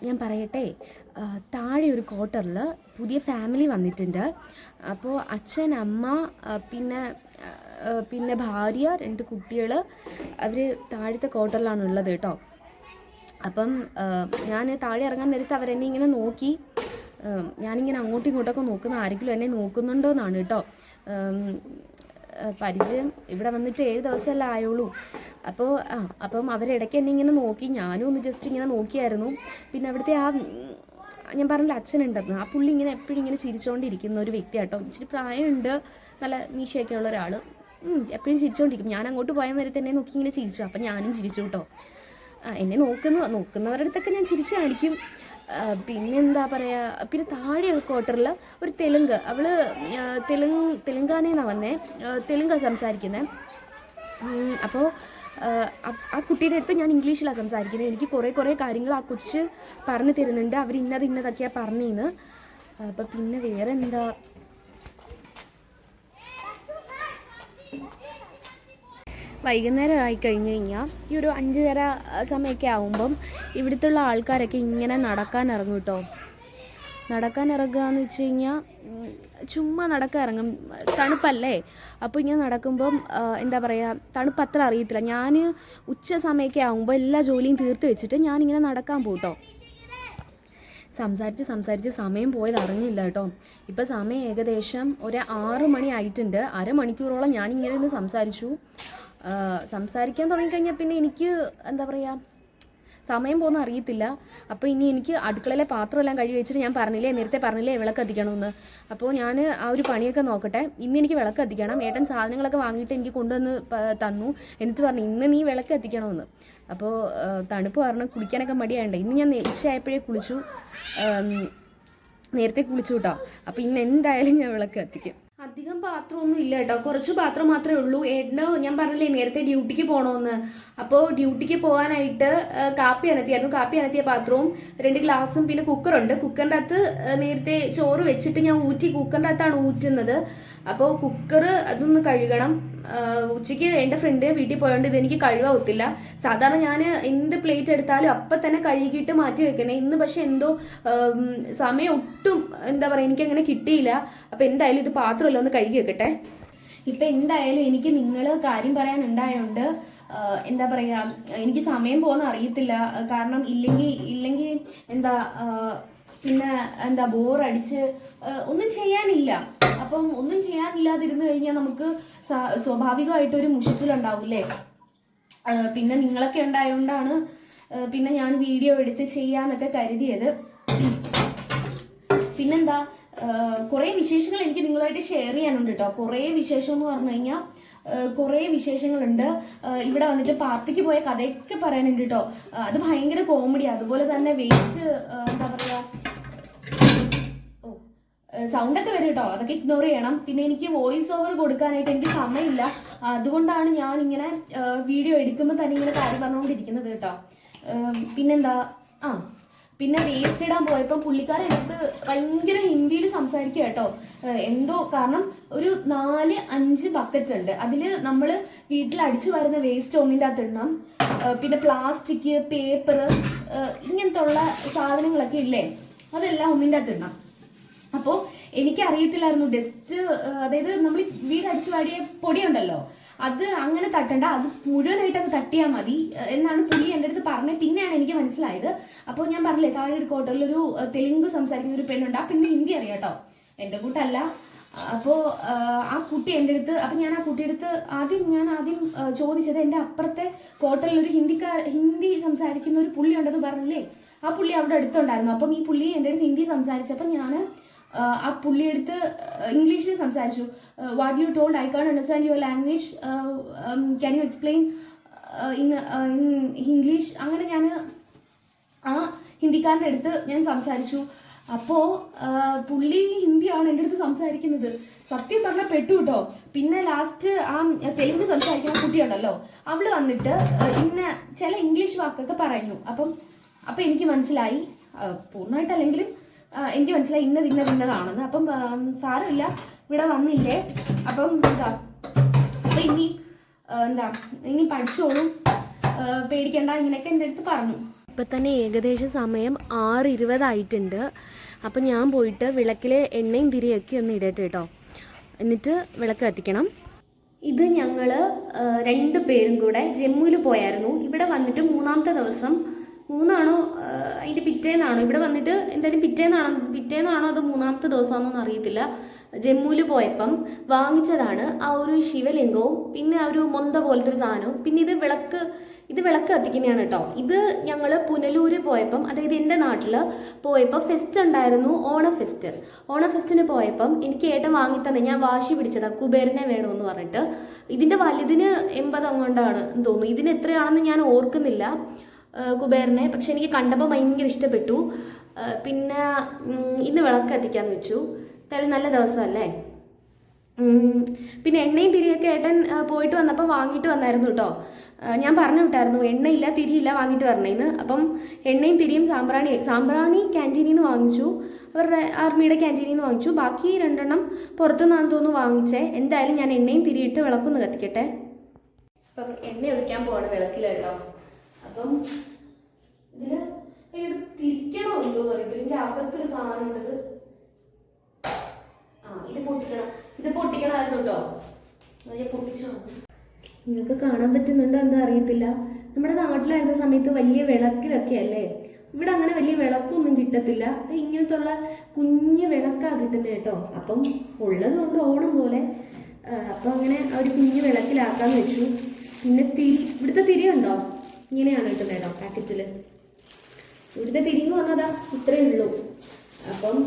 ഞാൻ പറയട്ടെ, താഴെ ഒരു ക്വാർട്ടറിൽ പുതിയ ഫാമിലി വന്നിട്ടുണ്ട്. അപ്പോൾ അച്ഛൻ, അമ്മ, പിന്നെ ഭാര്യ, 2 കുട്ടികൾ, അവർ താഴത്തെ ക്വാർട്ടറിലാണ് ഉള്ളത് കേട്ടോ. അപ്പം ഞാൻ താഴെ ഇറങ്ങാൻ നേരത്ത് അവരെന്നെ ഇങ്ങനെ നോക്കി. ഞാനിങ്ങനെ അങ്ങോട്ടും ഇങ്ങോട്ടൊക്കെ നോക്കുന്ന ആരെങ്കിലും എന്നെ നോക്കുന്നുണ്ടോ എന്നാണ് കേട്ടോ. പരിചയം ഇവിടെ വന്നിട്ട് 7 ദിവസമല്ലേ ആയുള്ളൂ. അപ്പം അവരിടയ്ക്ക് എന്നെ ഇങ്ങനെ നോക്കി. ഞാനും ഒന്ന് ജസ്റ്റ് ഇങ്ങനെ നോക്കിയായിരുന്നു. പിന്നെ അവിടുത്തെ ഞാൻ പറഞ്ഞില്ല അച്ഛനുണ്ടെന്ന്, ആ പുള്ളി ഇങ്ങനെ എപ്പോഴും ഇങ്ങനെ ചിരിച്ചുകൊണ്ടിരിക്കുന്ന ഒരു വ്യക്തിയാട്ടോ. ഇച്ചിരി പ്രായമുണ്ട്, നല്ല മീശയൊക്കെ ഉള്ള ഒരാൾ. എപ്പോഴും ചിരിച്ചുകൊണ്ടിരിക്കും. ഞാൻ അങ്ങോട്ട് പോയ നേരത്തെ എന്നെ നോക്കി ഇങ്ങനെ ചിരിച്ചു. അപ്പം ഞാനും ചിരിച്ചു കേട്ടോ. എന്നെ നോക്കുന്നവരുടെ അടുത്തൊക്കെ ഞാൻ ചിരിച്ചു കാണിക്കും. പിന്നെന്താ പറയുക, പിന്നെ താഴെ ക്വാർട്ടറിൽ ഒരു തെലുങ്ക്, അവൾ തെലുങ്കാനയെന്നാണ് വന്നേ, തെലുങ്കാണ് സംസാരിക്കുന്നത്. അപ്പോൾ ആ കുട്ടിയുടെ അടുത്ത് ഞാൻ ഇംഗ്ലീഷിലാണ് സംസാരിക്കുന്നത്. എനിക്ക് കുറേ കാര്യങ്ങൾ ആ കൊച്ച് പറഞ്ഞു തരുന്നുണ്ട്. അവർ ഇന്നതൊക്കെയാണ് പറഞ്ഞേന്ന്. അപ്പം പിന്നെ വേറെ എന്താ, വൈകുന്നേരം ആയി കഴിഞ്ഞ് കഴിഞ്ഞാൽ ഈ ഒരു 5:30 സമയമൊക്കെ ആകുമ്പം ഇവിടുത്തുള്ള ആൾക്കാരൊക്കെ ഇങ്ങനെ നടക്കാൻ ഇറങ്ങും കേട്ടോ. നടക്കാൻ ഇറങ്ങുക എന്ന് വെച്ച് കഴിഞ്ഞാൽ ചുമ്മാ നടക്കാൻ ഇറങ്ങും. തണുപ്പല്ലേ, അപ്പോൾ ഇങ്ങനെ നടക്കുമ്പം എന്താ പറയുക, തണുപ്പ് അത്ര അറിയത്തില്ല. ഞാൻ ഉച്ച സമയമൊക്കെ ആകുമ്പോൾ എല്ലാ ജോലിയും തീർത്ത് വെച്ചിട്ട് ഞാനിങ്ങനെ നടക്കാൻ പോട്ടോ. സംസാരിച്ച് സമയം പോയത് അറിഞ്ഞില്ല കേട്ടോ. ഇപ്പം സമയം ഏകദേശം ഒരു 6 മണി ആയിട്ടുണ്ട്. അരമണിക്കൂറോളം ഞാനിങ്ങനെ ഇരുന്ന് സംസാരിക്കാൻ തുടങ്ങിക്കഴിഞ്ഞാൽ പിന്നെ എനിക്ക് എന്താ പറയുക, സമയം പോകുന്ന അറിയത്തില്ല. അപ്പോൾ ഇനി എനിക്ക് അടുക്കളയിലെ പാത്രമെല്ലാം കഴുകി വെച്ചിട്ട്, ഞാൻ നേരത്തെ പറഞ്ഞില്ലേ വിളക്ക് കത്തിക്കണമെന്ന്. അപ്പോൾ ഞാൻ ആ ഒരു പണിയൊക്കെ നോക്കട്ടെ. ഇന്ന് എനിക്ക് വിളക്ക് കത്തിക്കണം. ഏട്ടൻ സാധനങ്ങളൊക്കെ വാങ്ങിയിട്ട് എനിക്ക് കൊണ്ടുവന്ന് തന്നു. എന്നിട്ട് പറഞ്ഞു ഇന്ന് നീ വിളക്ക് കത്തിക്കണമെന്ന്. അപ്പോൾ തണുപ്പ് കാരണം കുളിക്കാനൊക്കെ മടിയായണ്ടേ. ഇന്ന് ഞാൻ ഉച്ചയായപ്പോഴേ കുളിച്ചു, നേരത്തെ കുളിച്ചു കേട്ടോ. അപ്പോൾ ഇന്ന് എന്തായാലും ഞാൻ വിളക്ക് കത്തിക്കും. അധികം പാത്രമൊന്നും ഇല്ല കേട്ടോ, കുറച്ച് പാത്രം മാത്രമേ ഉള്ളൂ. ഏട്ടന് ഞാൻ പറഞ്ഞില്ലേ നേരത്തെ ഡ്യൂട്ടിക്ക് പോകണമെന്ന്. അപ്പോൾ ഡ്യൂട്ടിക്ക് പോകാനായിട്ട് കാപ്പി അനത്തിയ പാത്രവും 2 ഗ്ലാസും പിന്നെ കുക്കറുണ്ട്. കുക്കറിൻ്റെ അകത്ത് നേരത്തെ ചോറ് വെച്ചിട്ട് ഞാൻ കുക്കറിൻ്റെ അകത്താണ് ഊറ്റുന്നത്. അപ്പോൾ കുക്കർ അതൊന്ന് കഴുകണം. ഉച്ചയ്ക്ക് എൻ്റെ ഫ്രണ്ട് വീട്ടിൽ പോയതുകൊണ്ട് ഇതെനിക്ക് കഴുകാവത്തില്ല. സാധാരണ ഞാൻ എന്ത് പ്ലേറ്റ് എടുത്താലും അപ്പം തന്നെ കഴുകിയിട്ട് മാറ്റി വെക്കണേ. ഇന്ന് പക്ഷെ എന്തോ സമയം ഒട്ടും എന്താ പറയുക, എനിക്കങ്ങനെ കിട്ടിയില്ല. അപ്പോൾ എന്തായാലും ഇത് പാത്രമല്ല ഒന്ന് കഴുകി വെക്കട്ടെ. ഇപ്പം എന്തായാലും എനിക്ക് നിങ്ങൾ കാര്യം പറയാനുണ്ടായതുകൊണ്ട് എന്താ പറയുക, എനിക്ക് സമയം പോകുന്ന അറിയത്തില്ല. കാരണം ഇല്ലെങ്കിൽ പിന്നെ ബോറടിച്ച് ഒന്നും ചെയ്യാനില്ല. അപ്പം ഒന്നും ചെയ്യാനില്ലാതിരുന്ന് കഴിഞ്ഞാൽ നമുക്ക് സ്വാഭാവികമായിട്ടൊരു മുഷിച്ചിലുണ്ടാവില്ലേ. പിന്നെ നിങ്ങളൊക്കെ ഉണ്ടായതുകൊണ്ടാണ് പിന്നെ ഞാൻ വീഡിയോ എടുത്ത് ചെയ്യാന്നൊക്കെ കരുതിയത്. പിന്നെന്താ, കുറേ വിശേഷങ്ങൾ എനിക്ക് നിങ്ങളുമായിട്ട് ഷെയർ ചെയ്യാനുണ്ട് കേട്ടോ. കുറേ വിശേഷം എന്ന് പറഞ്ഞു കഴിഞ്ഞാൽ കുറേ വിശേഷങ്ങളുണ്ട്. ഇവിടെ വന്നിട്ട് പാർട്ടിക്ക് പോയ കഥയൊക്കെ പറയാനുണ്ട് കേട്ടോ. അത് ഭയങ്കര കോമഡി. അതുപോലെ തന്നെ വേസ്റ്റ് എന്താ പറയുക, സൗണ്ടൊക്കെ വരും കേട്ടോ, അതൊക്കെ ഇഗ്നോർ ചെയ്യണം. പിന്നെ എനിക്ക് വോയിസ് ഓവർ കൊടുക്കാനായിട്ട് എനിക്ക് സമയമില്ല. അതുകൊണ്ടാണ് ഞാൻ ഇങ്ങനെ വീഡിയോ എടുക്കുമ്പോൾ തന്നെ ഇങ്ങനെ കാര്യം പറഞ്ഞുകൊണ്ടിരിക്കുന്നത് കേട്ടോ. പിന്നെന്താ, പിന്നെ വേസ്റ്റ് ഇടാൻ പോയപ്പോൾ പുള്ളിക്കാരൻ എടുത്ത് ഭയങ്കര ഹിന്ദിയിൽ സംസാരിക്കുക കേട്ടോ. എന്തോ കാരണം ഒരു 4-5 ബക്കറ്റ് ഉണ്ട്. അതിൽ നമ്മൾ വീട്ടിൽ അടിച്ചു വരുന്ന വേസ്റ്റ് ഒന്നിൻ്റെ അകത്ത് ഇടണം. പിന്നെ പ്ലാസ്റ്റിക്, പേപ്പർ, ഇങ്ങനത്തെ ഉള്ള സാധനങ്ങളൊക്കെ ഇല്ലേ, അതെല്ലാം ഒന്നിൻ്റെ അകത്ത് ഇടണം. അപ്പോൾ എനിക്കറിയത്തില്ലായിരുന്നു ഡസ്റ്റ്, അതായത് നമ്മൾ വീട് അടിച്ചു വാടിയ പൊടിയുണ്ടല്ലോ, അത് അങ്ങനെ തട്ടണ്ട, അത് മുഴുവനായിട്ടൊക്കെ തട്ടിയാൽ മതി എന്നാണ് പുള്ളി എൻ്റെ അടുത്ത് പറഞ്ഞത്. പിന്നെയാണ് എനിക്ക് മനസ്സിലായത്. അപ്പോൾ ഞാൻ പറഞ്ഞില്ലേ താഴെ ഒരു കോട്ടയിലൊരു തെലുങ്ക് സംസാരിക്കുന്ന ഒരു പെണ്ണുണ്ട്. ആ പെണ്ണ് ഹിന്ദി അറിയാം കേട്ടോ, എൻ്റെ കൂട്ടല്ല. അപ്പോൾ ആ കുട്ടി എൻ്റെ അടുത്ത്, അപ്പം ഞാൻ ആ കുട്ടിയെടുത്ത് ആദ്യം ചോദിച്ചത്, എൻ്റെ അപ്പുറത്തെ കോട്ടയിലൊരു ഹിന്ദി സംസാരിക്കുന്ന ഒരു പുള്ളി ഉണ്ടെന്ന് പറഞ്ഞില്ലേ, ആ പുള്ളി അവിടെ അടുത്തുണ്ടായിരുന്നു. അപ്പം ഈ പുള്ളി എൻ്റെ അടുത്ത് ഹിന്ദി സംസാരിച്ചപ്പോൾ ഞാൻ ആ പുള്ളിയെടുത്ത് ഇംഗ്ലീഷിൽ സംസാരിച്ചു. What you told, I can understand your language, can you explain in English. അങ്ങനെ ഞാൻ ആ ഹിന്ദിക്കാരൻ്റെ അടുത്ത് ഞാൻ സംസാരിച്ചു. അപ്പോൾ പുള്ളി ഹിന്ദിയാണ് എൻ്റെ അടുത്ത് സംസാരിക്കുന്നത്. സത്യം പറഞ്ഞാൽ പെട്ടു കേട്ടോ. പിന്നെ ലാസ്റ്റ് ആ തെലുങ്ക് സംസാരിക്കുന്ന കുട്ടിയുണ്ടല്ലോ, അവള് വന്നിട്ട് ചില ഇംഗ്ലീഷ് വാക്കൊക്കെ പറഞ്ഞു. അപ്പം എനിക്ക് മനസ്സിലായി, പൂർണ്ണമായിട്ടല്ലെങ്കിലും എനിക്ക് മനസ്സിലായി ഇന്നതാണെന്ന്. അപ്പം സാരമില്ല, ഇവിടെ വന്നില്ലേ, അപ്പം ഇനി പഠിച്ചോളും, പേടിക്കണ്ട, ഇങ്ങനെയൊക്കെ എൻ്റെ അടുത്ത് പറഞ്ഞു. ഇപ്പം തന്നെ ഏകദേശം സമയം 6:20 അപ്പം ഞാൻ പോയിട്ട് വിളക്കിൽ എണ്ണയും തിരിയൊക്കെ ഒന്ന് ഇടട്ടെ കേട്ടോ. എന്നിട്ട് വിളക്ക് കത്തിക്കണം. ഇത് ഞങ്ങൾ 2 പേരും കൂടെ ജമ്മുവിൽ പോയായിരുന്നു. ഇവിടെ വന്നിട്ട് 3-ാമത്തെ ദിവസം, 3ആണോ അതിൻ്റെ പിറ്റേന്നാണോ, ഇവിടെ വന്നിട്ട് എന്തായാലും പിറ്റേന്നാണോ അത് 3ാമത്തെ ദിവസമാണെന്നൊന്നും അറിയത്തില്ല. ജമ്മുവിൽ പോയപ്പം വാങ്ങിച്ചതാണ് ആ ഒരു ശിവലിംഗവും പിന്നെ ആ ഒരു മൊന്ത പോലത്തെ ഒരു സാധനവും. പിന്നെ ഇത് വിളക്ക് കത്തിക്കുന്നതാണ് കേട്ടോ. ഇത് ഞങ്ങൾ പുനലൂർ പോയപ്പം, അതായത് എൻ്റെ നാട്ടിൽ പോയപ്പോൾ ഫെസ്റ്റ് ഉണ്ടായിരുന്നു, ഓണഫെസ്റ്റിന് പോയപ്പം എനിക്ക് ഏട്ടൻ വാങ്ങിത്തന്നെ. ഞാൻ വാശി പിടിച്ചതാണ് കുബേരനെ വേണമെന്ന് പറഞ്ഞിട്ട്. ഇതിൻ്റെ വലുതിന് 80 അങ്ങോട്ടാണ് തോന്നുന്നു. ഇതിന് എത്രയാണെന്ന് ഞാൻ ഓർക്കുന്നില്ല കുബേരനെ. പക്ഷെ എനിക്ക് കണ്ടപ്പോൾ ഭയങ്കര ഇഷ്ടപ്പെട്ടു. പിന്നെ ഇന്ന് വിളക്ക് കത്തിക്കാന്ന് വെച്ചു. എന്തായാലും നല്ല ദിവസമല്ലേ. പിന്നെ എണ്ണയും തിരിയൊക്കെ ഏട്ടൻ പോയിട്ട് വന്നപ്പോൾ വാങ്ങിയിട്ട് വന്നായിരുന്നു കേട്ടോ. ഞാൻ പറഞ്ഞു വിട്ടായിരുന്നു എണ്ണയില്ല തിരിയില്ല വാങ്ങിയിട്ട് വരണേന്ന്. അപ്പം എണ്ണയും തിരിയും സാമ്പ്രാണി ക്യാൻറ്റീനിൽ നിന്ന് വാങ്ങിച്ചു, അവരുടെ ആർമിയുടെ ക്യാൻറ്റീനിൽ നിന്ന് വാങ്ങിച്ചു. ബാക്കി 2 പുറത്തുനിന്നാന്ന് തോന്നുന്നു വാങ്ങിച്ചേ. എന്തായാലും ഞാൻ എണ്ണയും തിരിയിട്ട് വിളക്കൊന്ന് കത്തിക്കട്ടെ. അപ്പം എണ്ണ ഒഴിക്കാൻ പോവാണ് വിളക്കിൽ കേട്ടോ. അപ്പം ഇതിൽ തിരിക്കണോ എന്തോ അറിയത്തില്ല. ഇതിൻ്റെ അകത്തൊരു സാധനം ഉണ്ടത്. ഇത് പൊട്ടിക്കണമായിരുന്നു കേട്ടോ. അത് പൊട്ടിച്ചു. നിങ്ങൾക്ക് കാണാൻ പറ്റുന്നുണ്ടോ എന്താ അറിയത്തില്ല. നമ്മുടെ നാട്ടിലായിരുന്ന സമയത്ത് വലിയ വിളക്കിലൊക്കെ അല്ലേ, ഇവിടെ അങ്ങനെ വലിയ വിളക്കൊന്നും കിട്ടത്തില്ല. അത് ഇങ്ങനത്തുള്ള കുഞ്ഞ് വിളക്കാണ് കിട്ടുന്നത് കേട്ടോ. അപ്പം ഉള്ളത് കൊണ്ട് ഓണം പോലെ അപ്പം അങ്ങനെ ഒരു കുഞ്ഞ് വിളക്കിലാക്കാന്ന് വെച്ചു. പിന്നെ ഇവിടുത്തെ തിരി ഉണ്ടോ, ഇങ്ങനെയാണ് കിട്ടുന്നത് കേട്ടോ പാക്കറ്റിൽ. ഇവിടുത്തെ തിരി എന്ന് പറഞ്ഞതാ ഇത്രയേ ഉള്ളൂ. അപ്പം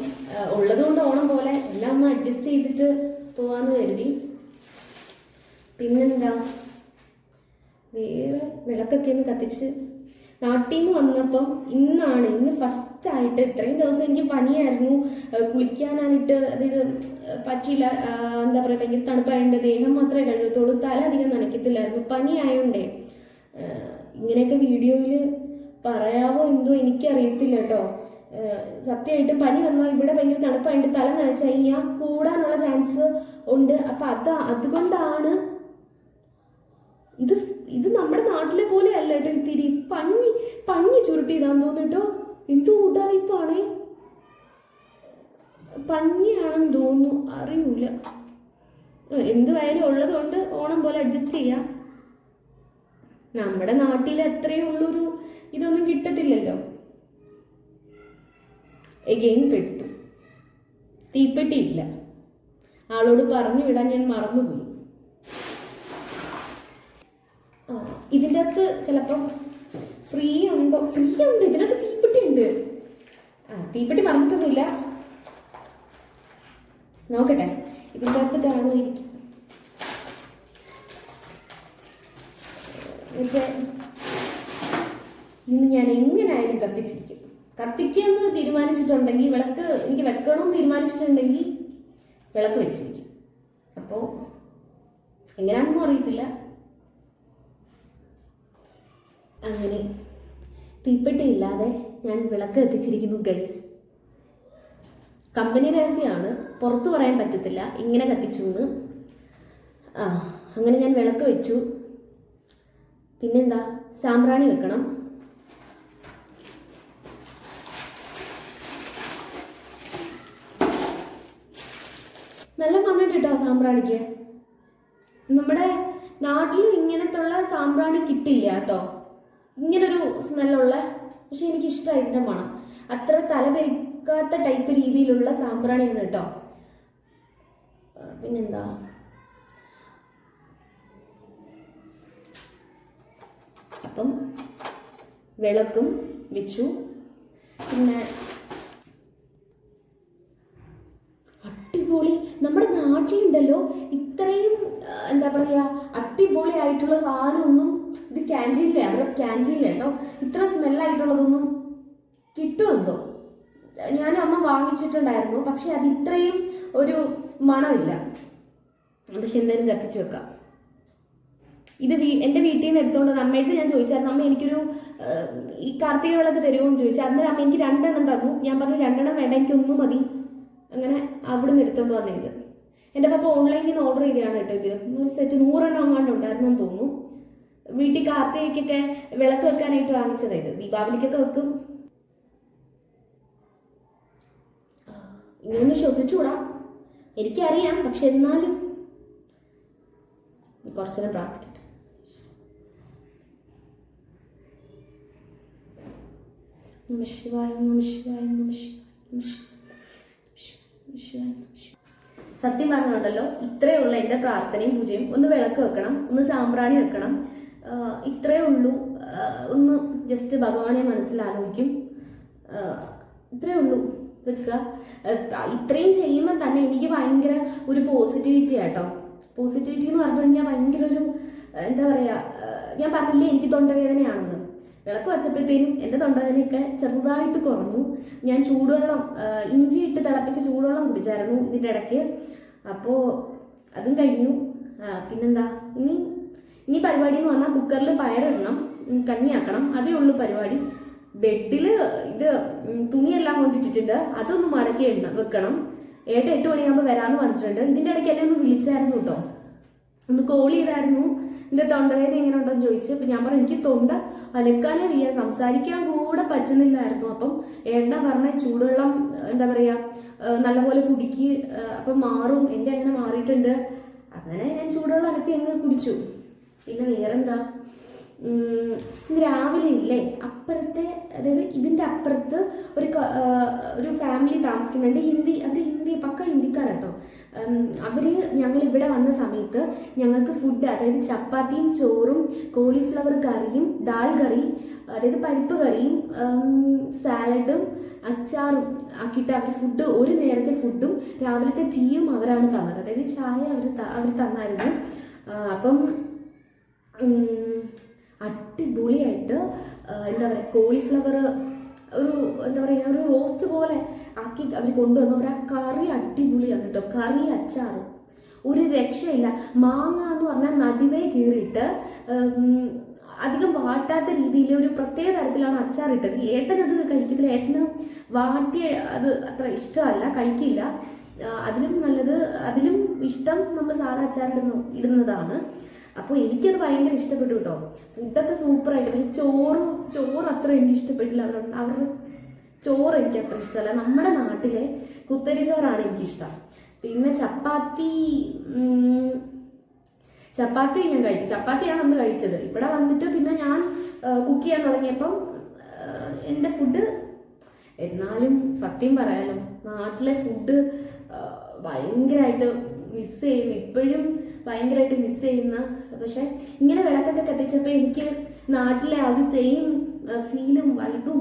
ഉള്ളത് കൊണ്ട് ഓണം പോലെ എല്ലാം ഒന്ന് അഡ്ജസ്റ്റ് ചെയ്തിട്ട് പോവാന്ന് കരുതി. പിന്നെന്താ, വേറെ വിളക്കൊക്കെ ഒന്ന് കത്തിച്ച് നാട്ടിൽ നിന്ന് വന്നപ്പം ഇന്ന് ഫസ്റ്റായിട്ട്, ഇത്രയും ദിവസം എനിക്ക് പനിയായിരുന്നു, കുളിക്കാനായിട്ട് അതായത് പറ്റിയില്ല. എന്താ പറയുക, ഭയങ്കര തണുപ്പായതുകൊണ്ട് ദേഹം മാത്രമേ കഴുകത്തുള്ളൂ, തല അധികം നനയ്ക്കത്തില്ലായിരുന്നു, പനി ആയതുകൊണ്ടേ. ഇങ്ങനെയൊക്കെ വീഡിയോയിൽ പറയാവോ എന്തോ എനിക്കറിയത്തില്ല കേട്ടോ. സത്യമായിട്ടും പനി വന്നാൽ ഇവിടെ ഭയങ്കര തണുപ്പായിട്ട് തല നനച്ച് കഴിഞ്ഞാൽ കൂടാനുള്ള ചാൻസ് ഉണ്ട്. അപ്പം അതുകൊണ്ടാണ് ഇത് നമ്മുടെ നാട്ടിലെ പോലെ അല്ല കേട്ടോ. ഇത്തിരി പഞ്ഞി ചുരുട്ടിയിടാൻ തോന്നിട്ടോ. എന്തോ ഉടായിപ്പാണേ, പഞ്ഞിയാണെന്ന് തോന്നുന്നു, അറിയൂല. എന്തുവായാലും ഉള്ളത് കൊണ്ട് ഓണം പോലെ അഡ്ജസ്റ്റ് ചെയ്യാം. നമ്മുടെ നാട്ടിൽ അത്രയേ ഉള്ളൊരു ഇതൊന്നും കിട്ടത്തില്ലല്ലോ. എഗെയിൻ പെട്ടു, തീപ്പെട്ടിയില്ല. ആളോട് പറഞ്ഞു വിടാൻ ഞാൻ മറന്നുപോയി. ഇതിൻ്റെ അകത്ത് ചിലപ്പം ഫ്രീ ഉണ്ട്. ഇതിനകത്ത് തീപ്പെട്ടി ഉണ്ട്. തീപ്പെട്ടി മറന്നിട്ടൊന്നുമില്ല. നോക്കട്ടെ ഇതിൻ്റെ അകത്ത് കാണുമായിരിക്കും. ഇന്ന് ഞാൻ എങ്ങനെയായാലും കത്തിച്ചിരിക്കും. കത്തിക്കുമെന്ന് തീരുമാനിച്ചിട്ടുണ്ടെങ്കിൽ, വിളക്ക് എനിക്ക് വെക്കണമെന്ന് തീരുമാനിച്ചിട്ടുണ്ടെങ്കിൽ വിളക്ക് വെച്ചിരിക്കും. അപ്പോൾ എങ്ങനെയാണെന്നും അറിയത്തില്ല. അങ്ങനെ തീപ്പെട്ടി ഇല്ലാതെ ഞാൻ വിളക്ക് കത്തിച്ചിരിക്കുന്നു ഗൈസ്. കമ്പനി രഹസ്യമാണ്, പുറത്ത് പറയാൻ പറ്റത്തില്ല ഇങ്ങനെ കത്തിച്ചു എന്ന്. അങ്ങനെ ഞാൻ വിളക്ക് വെച്ചു. പിന്നെന്താ, സാമ്പ്രാണി വെക്കണം. നല്ല മണ്ണിട്ട് കേട്ടോ സാമ്പ്രാണിക്ക്. നമ്മുടെ നാട്ടിൽ ഇങ്ങനത്തുള്ള സാമ്പ്രാണി കിട്ടില്ല കേട്ടോ, ഇങ്ങനൊരു സ്മെല്ലുള്ള. പക്ഷെ എനിക്കിഷ്ടമായി ഇതിൻ്റെ മണം. അത്ര തലപെരിക്കാത്ത ടൈപ്പ് രീതിയിലുള്ള സാമ്പ്രാണിയാണ് കേട്ടോ. പിന്നെന്താ, അപ്പം വിളക്കും വെച്ചു. പിന്നെ അടിപൊളി, നമ്മുടെ നാട്ടിലുണ്ടല്ലോ ഇത്രയും എന്താ പറയുക അടിപൊളി ആയിട്ടുള്ള സാധനമൊന്നും ഇത് ക്യാൻറ്റീനിലെ, അവരുടെ ക്യാൻറ്റീനിലെ കേട്ടോ ഇത്ര സ്മെല്ലായിട്ടുള്ളതൊന്നും കിട്ടുമെന്തോ. ഞാൻ അമ്മ വാങ്ങിച്ചിട്ടുണ്ടായിരുന്നു, പക്ഷെ അത് ഇത്രയും ഒരു മണമില്ല. പക്ഷെ എന്തായാലും കത്തിച്ച് വെക്കാം. ഇത് എൻ്റെ വീട്ടിൽ നിന്ന് എടുത്തുകൊണ്ട് അമ്മയടുത്ത് ഞാൻ ചോദിച്ചായിരുന്നു, അമ്മ എനിക്കൊരു ഈ കാർത്തിക വിളക്ക് തരുമോ എന്ന് ചോദിച്ചാൽ. അന്നേരം അമ്മ എനിക്ക് 2 എണ്ണം തന്നു. ഞാൻ പറഞ്ഞു 2 എണ്ണം വേണ്ട, എനിക്ക് 1 മതി. അങ്ങനെ അവിടെ നിന്ന് എടുത്തുകൊണ്ട് വന്നേ. ഇത് എൻ്റെ പപ്പ ഓൺലൈനിൽ നിന്ന് ഓർഡർ ചെയ്തതാണ് കേട്ടോ. ഇത് ഒരു സെറ്റ് 100 എണ്ണം അങ്ങാണ്ട് ഉണ്ടായിരുന്നു എന്ന് തോന്നുന്നു. വീട്ടിൽ കാർത്തികയ്ക്കൊക്കെ വിളക്ക് വെക്കാനായിട്ട് വാങ്ങിച്ചത്. ഇത് ദീപാവലിക്കൊക്കെ വെക്കും. ഇങ്ങനൊന്ന് ശ്വസിച്ചുകൂടാ എനിക്കറിയാം, പക്ഷെ എന്നാലും കുറച്ചേരം പ്രാർത്ഥിക്കട്ടെ. നമഃശിവായ നമഃശിവായ നമഃശിവായ. സത്യം പറഞ്ഞുണ്ടല്ലോ, ഇത്രയേ ഉള്ളൂ എൻ്റെ പ്രാർത്ഥനയും പൂജയും. ഒന്ന് വിളക്ക് വെക്കണം, ഒന്ന് സാമ്പ്രാണി വെക്കണം, ഇത്രയേ ഉള്ളൂ. ഒന്ന് ജസ്റ്റ് ഭഗവാനെ മനസ്സിലാലോചിക്കും, ഇത്രയേ ഉള്ളൂ, വെക്കുക. ഇത്രയും ചെയ്യുമ്പോൾ തന്നെ എനിക്ക് ഭയങ്കര ഒരു പോസിറ്റിവിറ്റി ആട്ടോ. പോസിറ്റിവിറ്റി എന്ന് പറഞ്ഞു കഴിഞ്ഞാൽ ഭയങ്കര ഒരു എന്താ പറയുക, ഞാൻ പറഞ്ഞില്ലേ എനിക്ക് തൊണ്ടവേദനയാണെന്ന്. വിളക്ക് വച്ചപ്പോഴത്തേനും എൻ്റെ തൊണ്ടവേദനയൊക്കെ ചെറുതായിട്ട് കുറഞ്ഞു. ഞാൻ ചൂടുവെള്ളം, ഇഞ്ചി ഇട്ട് തിളപ്പിച്ച് ചൂടുവെള്ളം കുടിച്ചായിരുന്നു ഇതിൻ്റെ ഇടയ്ക്ക്. അപ്പോൾ അതും കഴിഞ്ഞു. പിന്നെന്താ ഇനി പരിപാടി എന്ന് പറഞ്ഞാൽ കുക്കറിൽ പയറിടണം, കഞ്ഞിയാക്കണം, അതേ ഉള്ളൂ പരിപാടി. ബെഡിൽ ഇത് തുണിയെല്ലാം കൊണ്ടിട്ടിട്ടുണ്ട്, അതൊന്ന് മടക്കി വെക്കണം. 8 മണിയാകുമ്പോൾ വരാമെന്ന് പറഞ്ഞിട്ടുണ്ട്. ഇതിൻ്റെ ഇടയ്ക്ക് എന്നെ ഒന്ന് വിളിച്ചായിരുന്നു കേട്ടോ, ഒന്ന് കോൾ ചെയ്തായിരുന്നു. എൻ്റെ തൊണ്ടവേദന എങ്ങനെ ഉണ്ടോ എന്ന് ചോദിച്ചു. അപ്പം ഞാൻ പറഞ്ഞു എനിക്ക് തൊണ്ട അനക്കാനേ വയ്യ, സംസാരിക്കാൻ കൂടെ പറ്റുന്നില്ലായിരുന്നു. അപ്പം ഏട്ടനാ പറഞ്ഞ ചൂടുവെള്ളം എന്താ പറയുക നല്ലപോലെ കുടിക്ക്, അപ്പം മാറും. എൻ്റെ അങ്ങനെ മാറിയിട്ടുണ്ട്. അങ്ങനെ ഞാൻ ചൂടുവെള്ളം അനക്കി അങ്ങ് കുടിച്ചു. പിന്നെ വേറെന്താ, ഇന്ന് രാവിലെ ഇല്ലേ അപ്പുറത്തെ, അതായത് ഇതിൻ്റെ അപ്പുറത്ത് ഒരു ഫാമിലി താമസിക്കുന്നുണ്ട്. അവർ പക്ക ഹിന്ദിക്കാരാട്ടോ. ഞങ്ങൾ ഇവിടെ വന്ന സമയത്ത് ഞങ്ങൾക്ക് ഫുഡ്, അതായത് ചപ്പാത്തിയും ചോറും കോളിഫ്ലവർ കറിയും ദാൽ കറി, അതായത് പരിപ്പ് കറിയും സാലഡും അച്ചാറും ആക്കിയിട്ട് അവർ ഫുഡ്, ഒരു നേരത്തെ ഫുഡും രാവിലത്തെ ടീയും അവരാണ് തന്നത്. അതായത് ചായ അവർ തന്നായിരുന്നു. അപ്പം അടിപൊളിയായിട്ട് എന്താ പറയുക കോളിഫ്ലവർ ഒരു എന്താ പറയുക ഒരു റോസ്റ്റ് പോലെ ആക്കി അവർ കൊണ്ടുവന്നു. അവർ ആ കറി അടിപൊളിയാണ് കേട്ടോ. കറി അച്ചാറ് ഒരു രക്ഷയില്ല. മാങ്ങ എന്ന് പറഞ്ഞാൽ നടുവേ കീറിയിട്ട് അധികം വാട്ടാത്ത രീതിയിൽ ഒരു പ്രത്യേക തരത്തിലാണ് അച്ചാറിട്ടത്. ഏട്ടനത് കഴിക്കത്തില്ല, ഏട്ടന് വാട്ടിയ അത് അത്ര ഇഷ്ടമല്ല, കഴിക്കില്ല. അതിലും നല്ലത്, അതിലും ഇഷ്ടം നമ്മൾ സാധാ അച്ചാറിടുന്നതാണ്. അപ്പോൾ എനിക്കത് ഭയങ്കര ഇഷ്ടപ്പെട്ടു കേട്ടോ. ഫുഡൊക്കെ സൂപ്പറായിട്ട്. പക്ഷെ ചോറ് അത്ര എനിക്ക് ഇഷ്ടപ്പെട്ടില്ല. അവരുടെ ചോറ് എനിക്ക് അത്ര ഇഷ്ടമല്ല. നമ്മുടെ നാട്ടിലെ കുത്തരി ചോറാണ് എനിക്കിഷ്ടം. പിന്നെ ചപ്പാത്തി ഞാൻ കഴിച്ചു. ചപ്പാത്തിയാണ് നമ്മൾ കഴിച്ചത്. ഇവിടെ വന്നിട്ട് പിന്നെ ഞാൻ കുക്ക് ചെയ്യാൻ തുടങ്ങിയപ്പം എൻ്റെ ഫുഡ്, എന്നാലും സത്യം പറയാലോ നാട്ടിലെ ഫുഡ് ഭയങ്കരമായിട്ട് മിസ് ചെയ്യുന്നു. ഇപ്പോഴും ഭയങ്കരമായിട്ട് മിസ് ചെയ്യുന്ന. പക്ഷെ ഇങ്ങനെ വിളക്കൊക്കെ കത്തിച്ചപ്പോൾ എനിക്ക് നാട്ടിലെ ആ ഒരു സെയിം ഫീലും വൈബും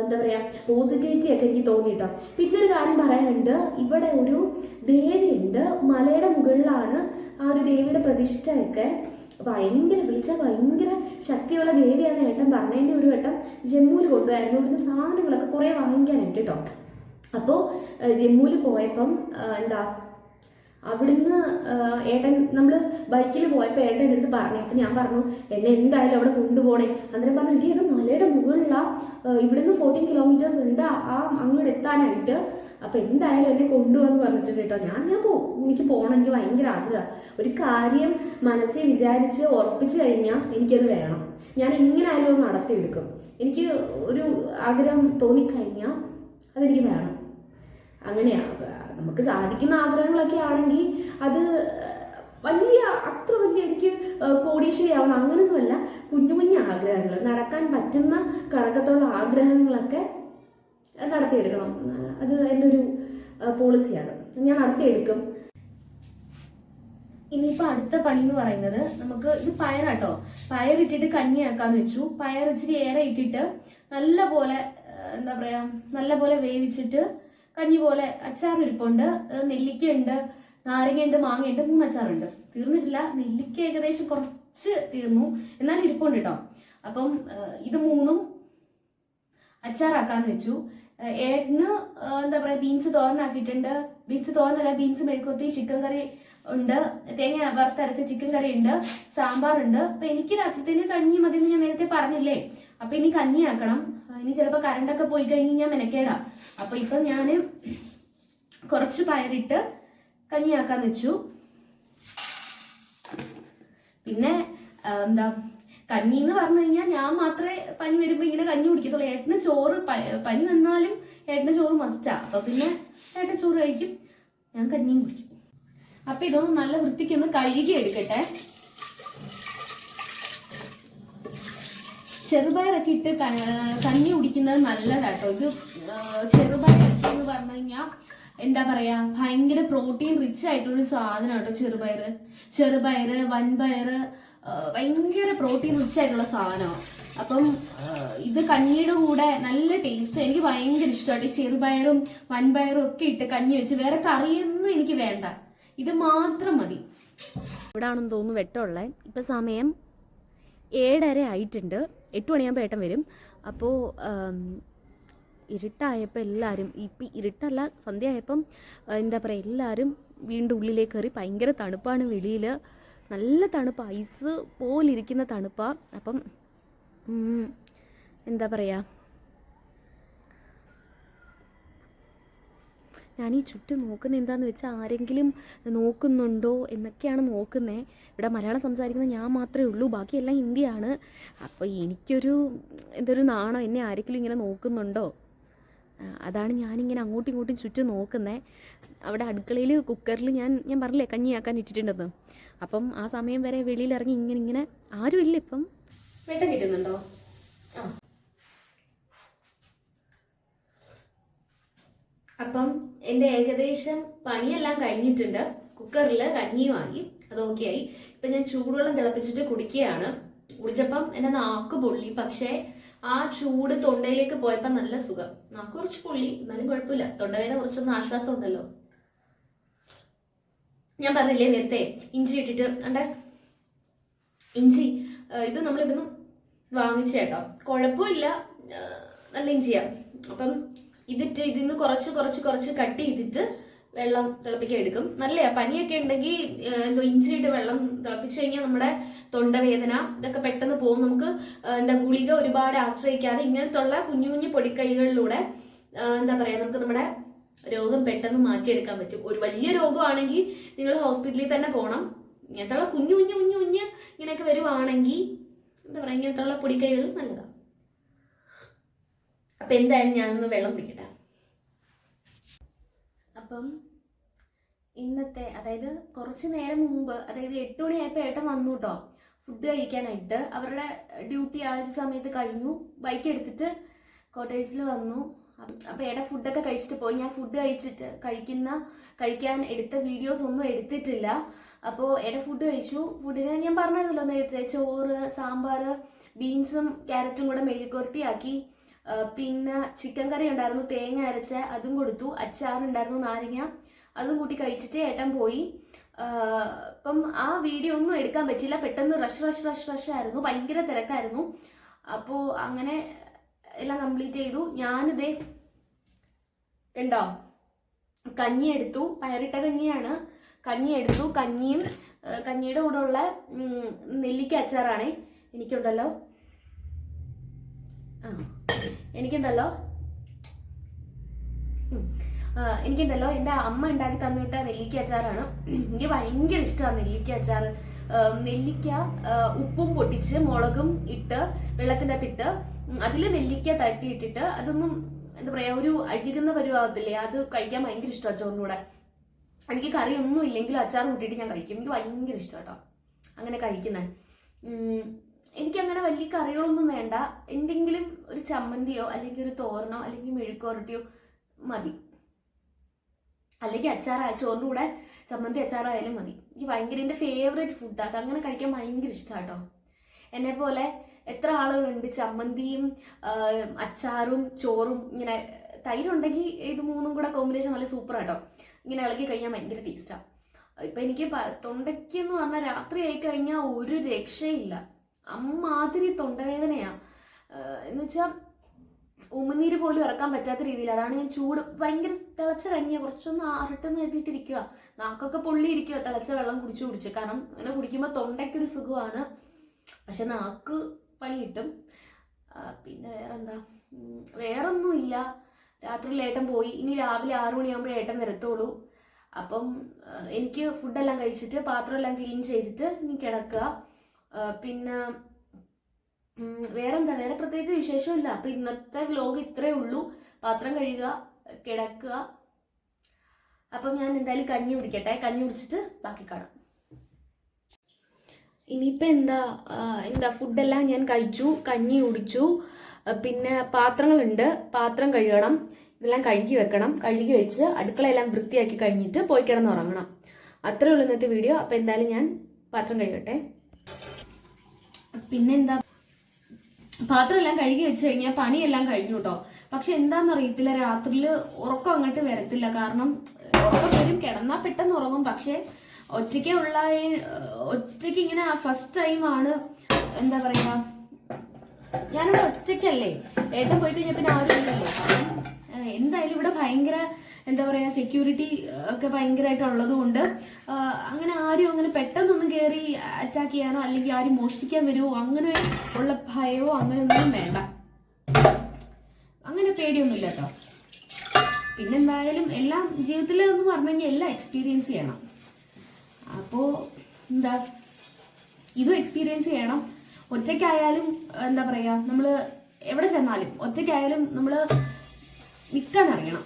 എന്താ പറയുക പോസിറ്റിവിറ്റി ഒക്കെ എനിക്ക് തോന്നിയിട്ടോ. പിന്നെ ഒരു കാര്യം പറയാനുണ്ട്, ഇവിടെ ഒരു ദേവിയുണ്ട്, മലയുടെ മുകളിലാണ് ആ ഒരു ദേവിയുടെ പ്രതിഷ്ഠയൊക്കെ. വിളിച്ചാൽ ഭയങ്കര ശക്തിയുള്ള ദേവിയാന്ന് ഏട്ടൻ പറഞ്ഞതിൻ്റെ ഒരു വട്ടം ജമ്മുവിൽ കൊണ്ടുപോയായിരുന്നു. ഇവിടുന്ന് സാധനങ്ങളൊക്കെ കുറേ വാങ്ങിക്കാനായിട്ട് കേട്ടോ. അപ്പോൾ ജമ്മുവിൽ പോയപ്പം എന്താ അവിടുന്ന് ഏട്ടൻ, നമ്മൾ ബൈക്കിൽ പോയപ്പോൾ ഏട്ടൻ എൻ്റെ അടുത്ത് പറഞ്ഞു. അപ്പം ഞാൻ പറഞ്ഞു എന്നെ എന്തായാലും അവിടെ കൊണ്ടുപോകണേ. അന്നേരം പറഞ്ഞു ഇടി അത് മലയുടെ മുകളിലാണ്, ഇവിടുന്ന് 14 കിലോമീറ്റേഴ്സ് ഉണ്ട് അങ്ങോട്ട് എത്താനായിട്ട്. അപ്പം എന്തായാലും എന്നെ കൊണ്ടുപോകാന്ന് പറഞ്ഞിട്ടുണ്ട് കേട്ടോ. ഞാൻ പോകും, എനിക്ക് പോകണം, എനിക്ക് ഭയങ്കര ആഗ്രഹം. ഒരു കാര്യം മനസ്സിൽ വിചാരിച്ച് ഉറപ്പിച്ചു കഴിഞ്ഞാൽ എനിക്കത് വേണം. ഞാൻ എങ്ങനെ ആയാലും അത് നടത്തിയെടുക്കും. എനിക്ക് ഒരു ആഗ്രഹം തോന്നിക്കഴിഞ്ഞാൽ അതെനിക്ക് വേണം. അങ്ങനെയാണ്. നമുക്ക് സാധിക്കുന്ന ആഗ്രഹങ്ങളൊക്കെ ആണെങ്കിൽ അത് അത്ര വലിയ എനിക്ക് കോടീശ്വരിയാവണം അങ്ങനെയൊന്നുമല്ല. കുഞ്ഞു കുഞ്ഞു ആഗ്രഹങ്ങൾ, നടക്കാൻ പറ്റുന്ന കണക്കത്തുള്ള ആഗ്രഹങ്ങളൊക്കെ നടത്തിയെടുക്കണം. അത് എൻ്റെ ഒരു പോളിസിയാണ്, ഞാൻ നടത്തിയെടുക്കും. ഇനിയിപ്പോൾ അടുത്ത പണി എന്ന് പറയുന്നത്, നമുക്ക് ഇത് പയറാട്ടോ. പയറിട്ടിട്ട് കഞ്ഞിയാക്കാന്ന് വെച്ചു. പയർ ഇച്ചിരി ഏറെ ഇട്ടിട്ട് നല്ല പോലെ എന്താ പറയുക നല്ല പോലെ വേവിച്ചിട്ട് കഞ്ഞി പോലെ. അച്ചാർ ഇരിപ്പുണ്ട്, നെല്ലിക്ക ഉണ്ട്, നാരങ്ങയുണ്ട്, മാങ്ങയുണ്ട്, 3 അച്ചാറുണ്ട്. തീർന്നിട്ടില്ല, നെല്ലിക്ക ഏകദേശം കുറച്ച് തീർന്നു, എന്നാലും ഇരിപ്പുണ്ട് കേട്ടോ. അപ്പം ഇത് 3ഉം അച്ചാറാക്കാന്ന് വെച്ചു. ഏട്ടന് എന്താ പറയുക ബീൻസ് തോരനാക്കിയിട്ടുണ്ട്. ബീൻസ് മെഴുക്കുവരട്ടി, ചിക്കൻ കറി ഉണ്ട്, തേങ്ങ വറുത്തരച്ച ചിക്കൻ കറി ഉണ്ട്, സാമ്പാറുണ്ട്. അപ്പം എനിക്ക് രാത്രിത്തേന് കഞ്ഞി മതി എന്ന് ഞാൻ നേരത്തെ പറഞ്ഞില്ലേ. അപ്പം ഇനി കഞ്ഞി ആക്കണം. ഇനി ചിലപ്പോൾ കറണ്ടൊക്കെ പോയി കഴിഞ്ഞ് ഞാൻ മെനക്കേടാം. അപ്പോൾ ഇപ്പം ഞാൻ കുറച്ച് പയറിട്ട് കഞ്ഞിയാക്കാന്ന് വെച്ചു. പിന്നെ എന്താ കഞ്ഞി എന്ന് പറഞ്ഞു കഴിഞ്ഞാൽ ഞാൻ മാത്രമേ പനി വരുമ്പോൾ ഇങ്ങനെ കഞ്ഞി കുടിക്കത്തുള്ളൂ. ഏട്ടന് ചോറ് പനി വന്നാലും ഏട്ടന് ചോറ് മസ്റ്റാ. അപ്പൊ പിന്നെ ഏട്ടൻ ചോറ് കഴിക്കും, ഞാൻ കഞ്ഞിയും കുടിക്കും. അപ്പൊ ഇതൊന്ന് നല്ല വൃത്തിക്കൊന്ന് കഴുകി എടുക്കട്ടെ. ചെറുപയറൊക്കെ ഇട്ട് കഞ്ഞി കുടിക്കുന്നത് നല്ലതാട്ടോ. ഇത് ചെറുപയറൊക്കെ എന്ന് പറഞ്ഞു കഴിഞ്ഞാൽ എന്താ പറയാ, ഭയങ്കര പ്രോട്ടീൻ റിച്ച് ആയിട്ടുള്ളൊരു സാധനം കേട്ടോ ചെറുപയറ് വൻപയറ് ഭയങ്കര പ്രോട്ടീൻ റിച്ച് ആയിട്ടുള്ള സാധനമാണ്. അപ്പം ഇത് കഞ്ഞിയുടെ കൂടെ നല്ല ടേസ്റ്റ്. എനിക്ക് ഭയങ്കര ഇഷ്ടമായിട്ട് ചെറുപയറും വൻപയറും ഒക്കെ ഇട്ട് കഞ്ഞി വെച്ച് വേറെ കറിയൊന്നും എനിക്ക് വേണ്ട, ഇത് മാത്രം മതി. ഇവിടെ ആണെന്ന് തോന്നുന്നു വെട്ടമുള്ള. ഇപ്പം സമയം 7:30 ആയിട്ടുണ്ട്. 8 മണിയാകുമ്പോൾ ഏട്ടൻ വരും. അപ്പോൾ ഇരുട്ടായപ്പോൾ എല്ലാവരും, ഇപ്പം ഇരുട്ടല്ല സന്ധ്യ ആയപ്പം എന്താ പറയുക, എല്ലാവരും വീണ്ടും ഉള്ളിലേക്ക് കയറി. ഭയങ്കര തണുപ്പാണ് വെളിയിൽ, നല്ല തണുപ്പ്, ഐസ് പോലിരിക്കുന്ന തണുപ്പാണ്. അപ്പം എന്താ പറയുക, ഞാൻ ഈ ചുറ്റും നോക്കുന്നത് എന്താണെന്ന് വെച്ചാൽ ആരെങ്കിലും നോക്കുന്നുണ്ടോ എന്നൊക്കെയാണ് നോക്കുന്നത്. ഇവിടെ മലയാളം സംസാരിക്കുന്നത് ഞാൻ മാത്രമേ ഉള്ളൂ, ബാക്കിയെല്ലാം ഹിന്ദിയാണ്. അപ്പോൾ എനിക്കൊരു എന്തൊരു നാണം, എന്നെ ആരെങ്കിലും ഇങ്ങനെ നോക്കുന്നുണ്ടോ, അതാണ് ഞാനിങ്ങനെ അങ്ങോട്ടും ഇങ്ങോട്ടും ചുറ്റും നോക്കുന്നത്. അവിടെ അടുക്കളയിൽ കുക്കറിൽ ഞാൻ പറഞ്ഞില്ലേ കഞ്ഞിയാക്കാൻ ഇട്ടിട്ടുണ്ടെന്ന്. അപ്പം ആ സമയം വരെ വെളിയിലിറങ്ങി ഇങ്ങനെ ആരുമില്ല. ഇപ്പം വെട്ടം കിട്ടുന്നുണ്ടോ? അപ്പം എൻ്റെ ഏകദേശം പണിയെല്ലാം കഴിഞ്ഞിട്ടുണ്ട്. കുക്കറിൽ കഞ്ഞിയുമായി, അത് ഓക്കെ ആയി. ഇപ്പം ഞാൻ ചൂടുവെള്ളം തിളപ്പിച്ചിട്ട് കുടിക്കുകയാണ്. കുടിച്ചപ്പം എൻ്റെ നാക്ക് പൊള്ളി, പക്ഷേ ആ ചൂട് തൊണ്ടയിലേക്ക് പോയപ്പോൾ നല്ല സുഖം. നാക്ക് കുറച്ച് പൊള്ളി, എന്നാലും കുഴപ്പമില്ല, തൊണ്ടവേദന കുറച്ചൊന്നും ആശ്വാസം ഉണ്ടല്ലോ. ഞാൻ പറഞ്ഞില്ലേ നേരത്തെ ഇഞ്ചി ഇട്ടിട്ട് ഉണ്ട്. ഇഞ്ചി ഇത് നമ്മളിവിടുന്ന് വാങ്ങിച്ച കേട്ടോ, കുഴപ്പമില്ല, നല്ല ഇഞ്ചിയാ. അപ്പം ഇതിന്ന് കുറച്ച് കട്ട് ചെയ്തിട്ട് വെള്ളം തിളപ്പിക്കാൻ എടുക്കും. നല്ലയാ. പനിയൊക്കെ ഉണ്ടെങ്കിൽ എന്തോ ഇഞ്ചിയിട്ട് വെള്ളം തിളപ്പിച്ചു കഴിഞ്ഞാൽ നമ്മുടെ തൊണ്ടവേദന ഇതൊക്കെ പെട്ടെന്ന് പോകും. നമുക്ക് ഗുളിക ഒരുപാട് ആശ്രയിക്കാതെ ഇങ്ങനത്തുള്ള കുഞ്ഞു കുഞ്ഞു പൊടിക്കൈകളിലൂടെ എന്താ പറയാ, നമുക്ക് നമ്മുടെ രോഗം പെട്ടെന്ന് മാറ്റിയെടുക്കാൻ പറ്റും. ഒരു വലിയ രോഗമാണെങ്കിൽ നിങ്ങൾ ഹോസ്പിറ്റലിൽ തന്നെ പോകണം. ഇങ്ങനത്തുള്ള കുഞ്ഞു ഇങ്ങനെയൊക്കെ വരുവാണെങ്കിൽ എന്താ പറയാ, ഇങ്ങനത്തുള്ള പൊടിക്കൈകൾ നല്ലതാണ്. അപ്പൊ എന്തായാലും ഞാനൊന്ന് വെള്ളം കുടിക്കട്ടെ. അപ്പം ഇന്നത്തെ, അതായത് കുറച്ച് നേരം മുമ്പ്, അതായത് 8 മണിയായപ്പോൾ ഏട്ടൻ വന്നു കേട്ടോ ഫുഡ് കഴിക്കാനായിട്ട്. അവരുടെ ഡ്യൂട്ടി ആ ഒരു സമയത്ത് കഴിഞ്ഞു. ബൈക്ക് എടുത്തിട്ട് ക്വാർട്ടേഴ്സിൽ വന്നു. അപ്പോൾ ഏട്ടൻ ഫുഡൊക്കെ കഴിച്ചിട്ട് പോയി. ഞാൻ ഫുഡ് കഴിക്കാൻ എടുത്ത വീഡിയോസ് ഒന്നും എടുത്തിട്ടില്ല. അപ്പോൾ ഏട്ടൻ ഫുഡ് കഴിച്ചു. ഫുഡിന് ഞാൻ പറഞ്ഞിരുന്നല്ലോ നേരത്തെ, ചോറ്, സാമ്പാർ, ബീൻസും ക്യാരറ്റും കൂടെ മെഴുക്കുവരട്ടിയാക്കി. പിന്നെ ചിക്കൻ കറി ഉണ്ടായിരുന്നു, തേങ്ങ അരച്ച, അതും കൊടുത്തു. അച്ചാറുണ്ടായിരുന്നു, നാരങ്ങ, അതും കൂട്ടി കഴിച്ചിട്ട് ഏട്ടൻ പോയി. അപ്പം ആ വീഡിയോ ഒന്നും എടുക്കാൻ പറ്റില്ല, പെട്ടെന്ന് റഷ് ആയിരുന്നു, ഭയങ്കര തിരക്കായിരുന്നു. അപ്പോൾ അങ്ങനെ എല്ലാം കംപ്ലീറ്റ് ചെയ്തു. ഞാനിതേ ഉണ്ടോ കഞ്ഞി എടുത്തു, പയറിട്ട കഞ്ഞിയാണ്. കഞ്ഞി എടുത്തു. കഞ്ഞിയുടെ കൂടെ ഉള്ള നെല്ലിക്ക അച്ചാറാണേ എനിക്കുണ്ടല്ലോ. എനിക്കുണ്ടല്ലോ എൻ്റെ അമ്മ ഉണ്ടാക്കി തന്നിട്ട നെല്ലിക്ക അച്ചാറാണ്. എനിക്ക് ഭയങ്കര ഇഷ്ടമാണ് നെല്ലിക്ക അച്ചാർ. നെല്ലിക്ക ഉപ്പും പൊട്ടിച്ച് മുളകും ഇട്ട് വെള്ളത്തിൻ്റെ അകത്തിട്ട് അതിൽ നെല്ലിക്ക തട്ടിയിട്ടിട്ട് അതൊന്നും എന്താ പറയുക, ഒരു അഴുകുന്ന പരുവാകത്തില്ലേ, അത് കഴിക്കാൻ ഭയങ്കര ഇഷ്ടമാണ് ചോറിൻ്റെ കൂടെ. എനിക്ക് കറിയൊന്നും ഇല്ലെങ്കിലും അച്ചാർ കൂട്ടിയിട്ട് ഞാൻ കഴിക്കും. എനിക്ക് ഭയങ്കര ഇഷ്ടം കേട്ടോ അങ്ങനെ കഴിക്കുന്നത്. എനിക്കങ്ങനെ വലിയ കറികളൊന്നും വേണ്ട, എന്തെങ്കിലും ഒരു ചമ്മന്തിയോ അല്ലെങ്കിൽ ഒരു തോരനോ അല്ലെങ്കിൽ മെഴുക്കുവരട്ടിയോ മതി, അല്ലെങ്കിൽ ചോറിൻ്റെ കൂടെ ചമ്മന്തി അച്ചാറായാലും മതി. എനിക്ക് ഭയങ്കര എൻ്റെ ഫേവറേറ്റ് ഫുഡാണ്, അതങ്ങനെ കഴിക്കാൻ ഭയങ്കര ഇഷ്ടമാണ് കേട്ടോ. എന്നെ പോലെ എത്ര ആളുകളുണ്ട് ചമ്മന്തിയും അച്ചാറും ചോറും, ഇങ്ങനെ തൈരുണ്ടെങ്കിൽ ഇത് മൂന്നും കൂടെ കോമ്പിനേഷൻ നല്ല സൂപ്പറാട്ടോ. ഇങ്ങനെ ഇളക്കി കഴിഞ്ഞാൽ ഭയങ്കര ടേസ്റ്റാണ്. ഇപ്പം എനിക്ക് തൊണ്ടയ്ക്കെന്ന് പറഞ്ഞാൽ രാത്രി ആയി കഴിഞ്ഞാൽ ഒരു രക്ഷയില്ല, അമ്മാതിരി തൊണ്ടവേദനയാ. എന്ന് വെച്ചാൽ ഉമിനീര് പോലും ഇറക്കാൻ പറ്റാത്ത രീതിയിൽ. അതാണ് ഞാൻ ഭയങ്കര തിളച്ച കഞ്ഞിയാണ്, കുറച്ചൊന്ന് ആറട്ടെന്ന് എത്തിയിട്ടിരിക്കുക, നാക്കൊക്കെ പൊള്ളിയിരിക്കുക തിളച്ച വെള്ളം കുടിച്ച്. കാരണം അങ്ങനെ കുടിക്കുമ്പോൾ തൊണ്ടയ്ക്കൊരു സുഖമാണ്, പക്ഷെ നാക്ക് പണി കിട്ടും. പിന്നെ വേറൊന്നുമില്ല. രാത്രി ഏട്ടൻ പോയി, ഇനി രാവിലെ 6 മണിയാകുമ്പോഴേ ഏട്ടൻ വരത്തുള്ളൂ. അപ്പം എനിക്ക് ഫുഡെല്ലാം കഴിച്ചിട്ട് പാത്രമെല്ലാം ക്ലീൻ ചെയ്തിട്ട് ഇനി കിടക്കുക. പിന്നെ വേറെ പ്രത്യേകിച്ച് വിശേഷമില്ല. അപ്പൊ ഇന്നത്തെ വ്ലോഗ് ഇത്രേ ഉള്ളൂ. പാത്രം കഴുകുക, കിടക്കുക. അപ്പം ഞാൻ എന്തായാലും കഞ്ഞി കുടിക്കട്ടെ. കഞ്ഞി കുടിച്ചിട്ട് ബാക്കി കാണാം. ഇനിയിപ്പോൾ എന്താ ഫുഡെല്ലാം ഞാൻ കഴിച്ചു, കഞ്ഞി കുടിച്ചു. പിന്നെ പാത്രങ്ങളുണ്ട്, പാത്രം കഴുകണം, ഇതെല്ലാം കഴുകി വെക്കണം. കഴുകി വെച്ച് അടുക്കളയെല്ലാം വൃത്തിയാക്കി കഴിഞ്ഞിട്ട് പോയി കിടന്നുറങ്ങണം. അത്രേ ഉള്ളൂ ഇന്നത്തെ വീഡിയോ. അപ്പോൾ എന്തായാലും ഞാൻ പാത്രം കഴുകട്ടെ. പിന്നെന്താ, പാത്രം എല്ലാം കഴുകി വെച്ച് കഴിഞ്ഞാൽ പണിയെല്ലാം കഴിഞ്ഞു കേട്ടോ. പക്ഷെ എന്താണെന്നറിയത്തില്ല, രാത്രിയിൽ ഉറക്കം അങ്ങോട്ട് വരത്തില്ല. കാരണം ഉറക്കം വരും, കിടന്നാൽ പെട്ടെന്ന് ഉറങ്ങും. പക്ഷെ ഒറ്റയ്ക്ക് ഇങ്ങനെ ഫസ്റ്റ് ടൈമാണ്, എന്താ പറയുക, ഞാനിവിടെ ഒറ്റയ്ക്കല്ലേ. ഏട്ടൻ പോയി കഴിഞ്ഞാൽ പിന്നെ ആരും ഇല്ലല്ലോ. എന്തായാലും ഇവിടെ ഭയങ്കര, എന്താ പറയുക, സെക്യൂരിറ്റി ഒക്കെ ഭയങ്കരമായിട്ട് ഉള്ളത് കൊണ്ട് അങ്ങനെ ആരും അങ്ങനെ പെട്ടെന്നൊന്നും കയറി അറ്റാക്ക് ചെയ്യാനോ അല്ലെങ്കിൽ ആരും മോഷ്ടിക്കാൻ വരുമോ അങ്ങനെ ഉള്ള ഭയമോ അങ്ങനെയൊന്നും വേണ്ട. അങ്ങനെ പേടിയൊന്നുമില്ല കേട്ടോ. പിന്നെന്തായാലും എല്ലാം ജീവിതത്തിൽ എന്ന് പറഞ്ഞു കഴിഞ്ഞാൽ എല്ലാം എക്സ്പീരിയൻസ് ചെയ്യണം. അപ്പോൾ എന്താ, ഇതും എക്സ്പീരിയൻസ് ചെയ്യണം. ഒറ്റയ്ക്കായാലും എന്താ പറയുക, നമ്മൾ എവിടെ ചെന്നാലും ഒറ്റയ്ക്കായാലും നമ്മൾ നിൽക്കാൻ അറിയണം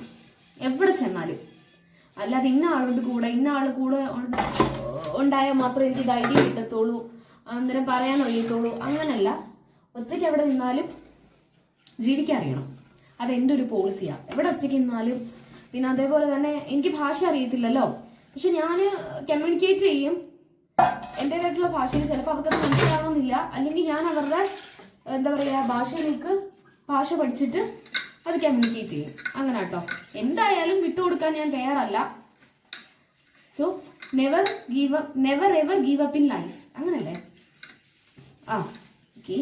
എവിടെ ചെന്നാലും. അല്ലാതെ ഇന്ന ആളുടെ കൂടെ ഉണ്ടായാൽ മാത്രമേ എനിക്ക് ധൈര്യം കിട്ടത്തുള്ളൂ, അന്നേരം പറയാൻ അറിയത്തുള്ളൂ, അങ്ങനല്ല. ഒറ്റയ്ക്ക് എവിടെ നിന്നാലും ജീവിക്കാൻ അറിയണം. അതെൻ്റെ ഒരു പോളിസിയാണ്. എവിടെ ഒറ്റയ്ക്ക് നിന്നാലും. പിന്നെ അതേപോലെ തന്നെ എനിക്ക് ഭാഷ അറിയത്തില്ലല്ലോ, പക്ഷെ ഞാൻ കമ്മ്യൂണിക്കേറ്റ് ചെയ്യും എൻ്റേതായിട്ടുള്ള ഭാഷയിൽ. ചിലപ്പോൾ അവർക്കത് മനസ്സിലാവണമെന്നില്ല, അല്ലെങ്കിൽ ഞാൻ അവരുടെ എന്താ പറയുക ഭാഷ പഠിച്ചിട്ട് അത് കമ്മ്യൂണിക്കേറ്റ് ചെയ്യും. അങ്ങനെ കേട്ടോ. എന്തായാലും വിട്ടുകൊടുക്കാൻ ഞാൻ തയ്യാറല്ല. So never ever give up in life, അങ്ങനല്ലേ? ഓക്കെ.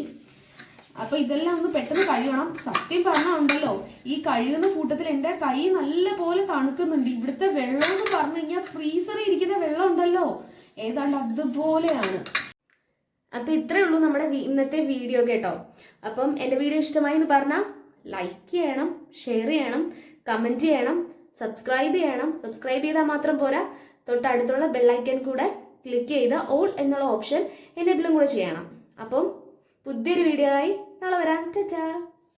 അപ്പൊ ഇതെല്ലാം ഒന്ന് പെട്ടെന്ന് കഴുകണം. സത്യം പറഞ്ഞാൽ ഉണ്ടല്ലോ, ഈ കഴുകുന്ന കൂട്ടത്തിൽ എൻ്റെ കൈ നല്ല പോലെ തണുക്കുന്നുണ്ട്. ഇവിടുത്തെ വെള്ളം എന്ന് പറഞ്ഞു കഴിഞ്ഞാൽ ഫ്രീസറിൽ ഇരിക്കുന്ന വെള്ളം ഉണ്ടല്ലോ, ഏതാണ്ട് അതുപോലെയാണ്. അപ്പൊ ഇത്രേ ഉള്ളൂ നമ്മുടെ ഇന്നത്തെ വീഡിയോ കേട്ടോ. അപ്പം എൻ്റെ വീഡിയോ ഇഷ്ടമായി എന്ന് പറഞ്ഞാൽ ലൈക്ക് ചെയ്യണം, ഷെയർ ചെയ്യണം, കമൻറ്റ് ചെയ്യണം, സബ്സ്ക്രൈബ് ചെയ്യണം. സബ്സ്ക്രൈബ് ചെയ്താൽ മാത്രം പോരാ, തൊട്ടടുത്തുള്ള ബെല്ലൈക്കൻ കൂടെ ക്ലിക്ക് ചെയ്ത് ഓൾ എന്നുള്ള ഓപ്ഷൻ എനേബിളും കൂടെ ചെയ്യണം. അപ്പം പുതിയൊരു വീഡിയോ ആയി നാളെ വരാം. ടാറ്റാ.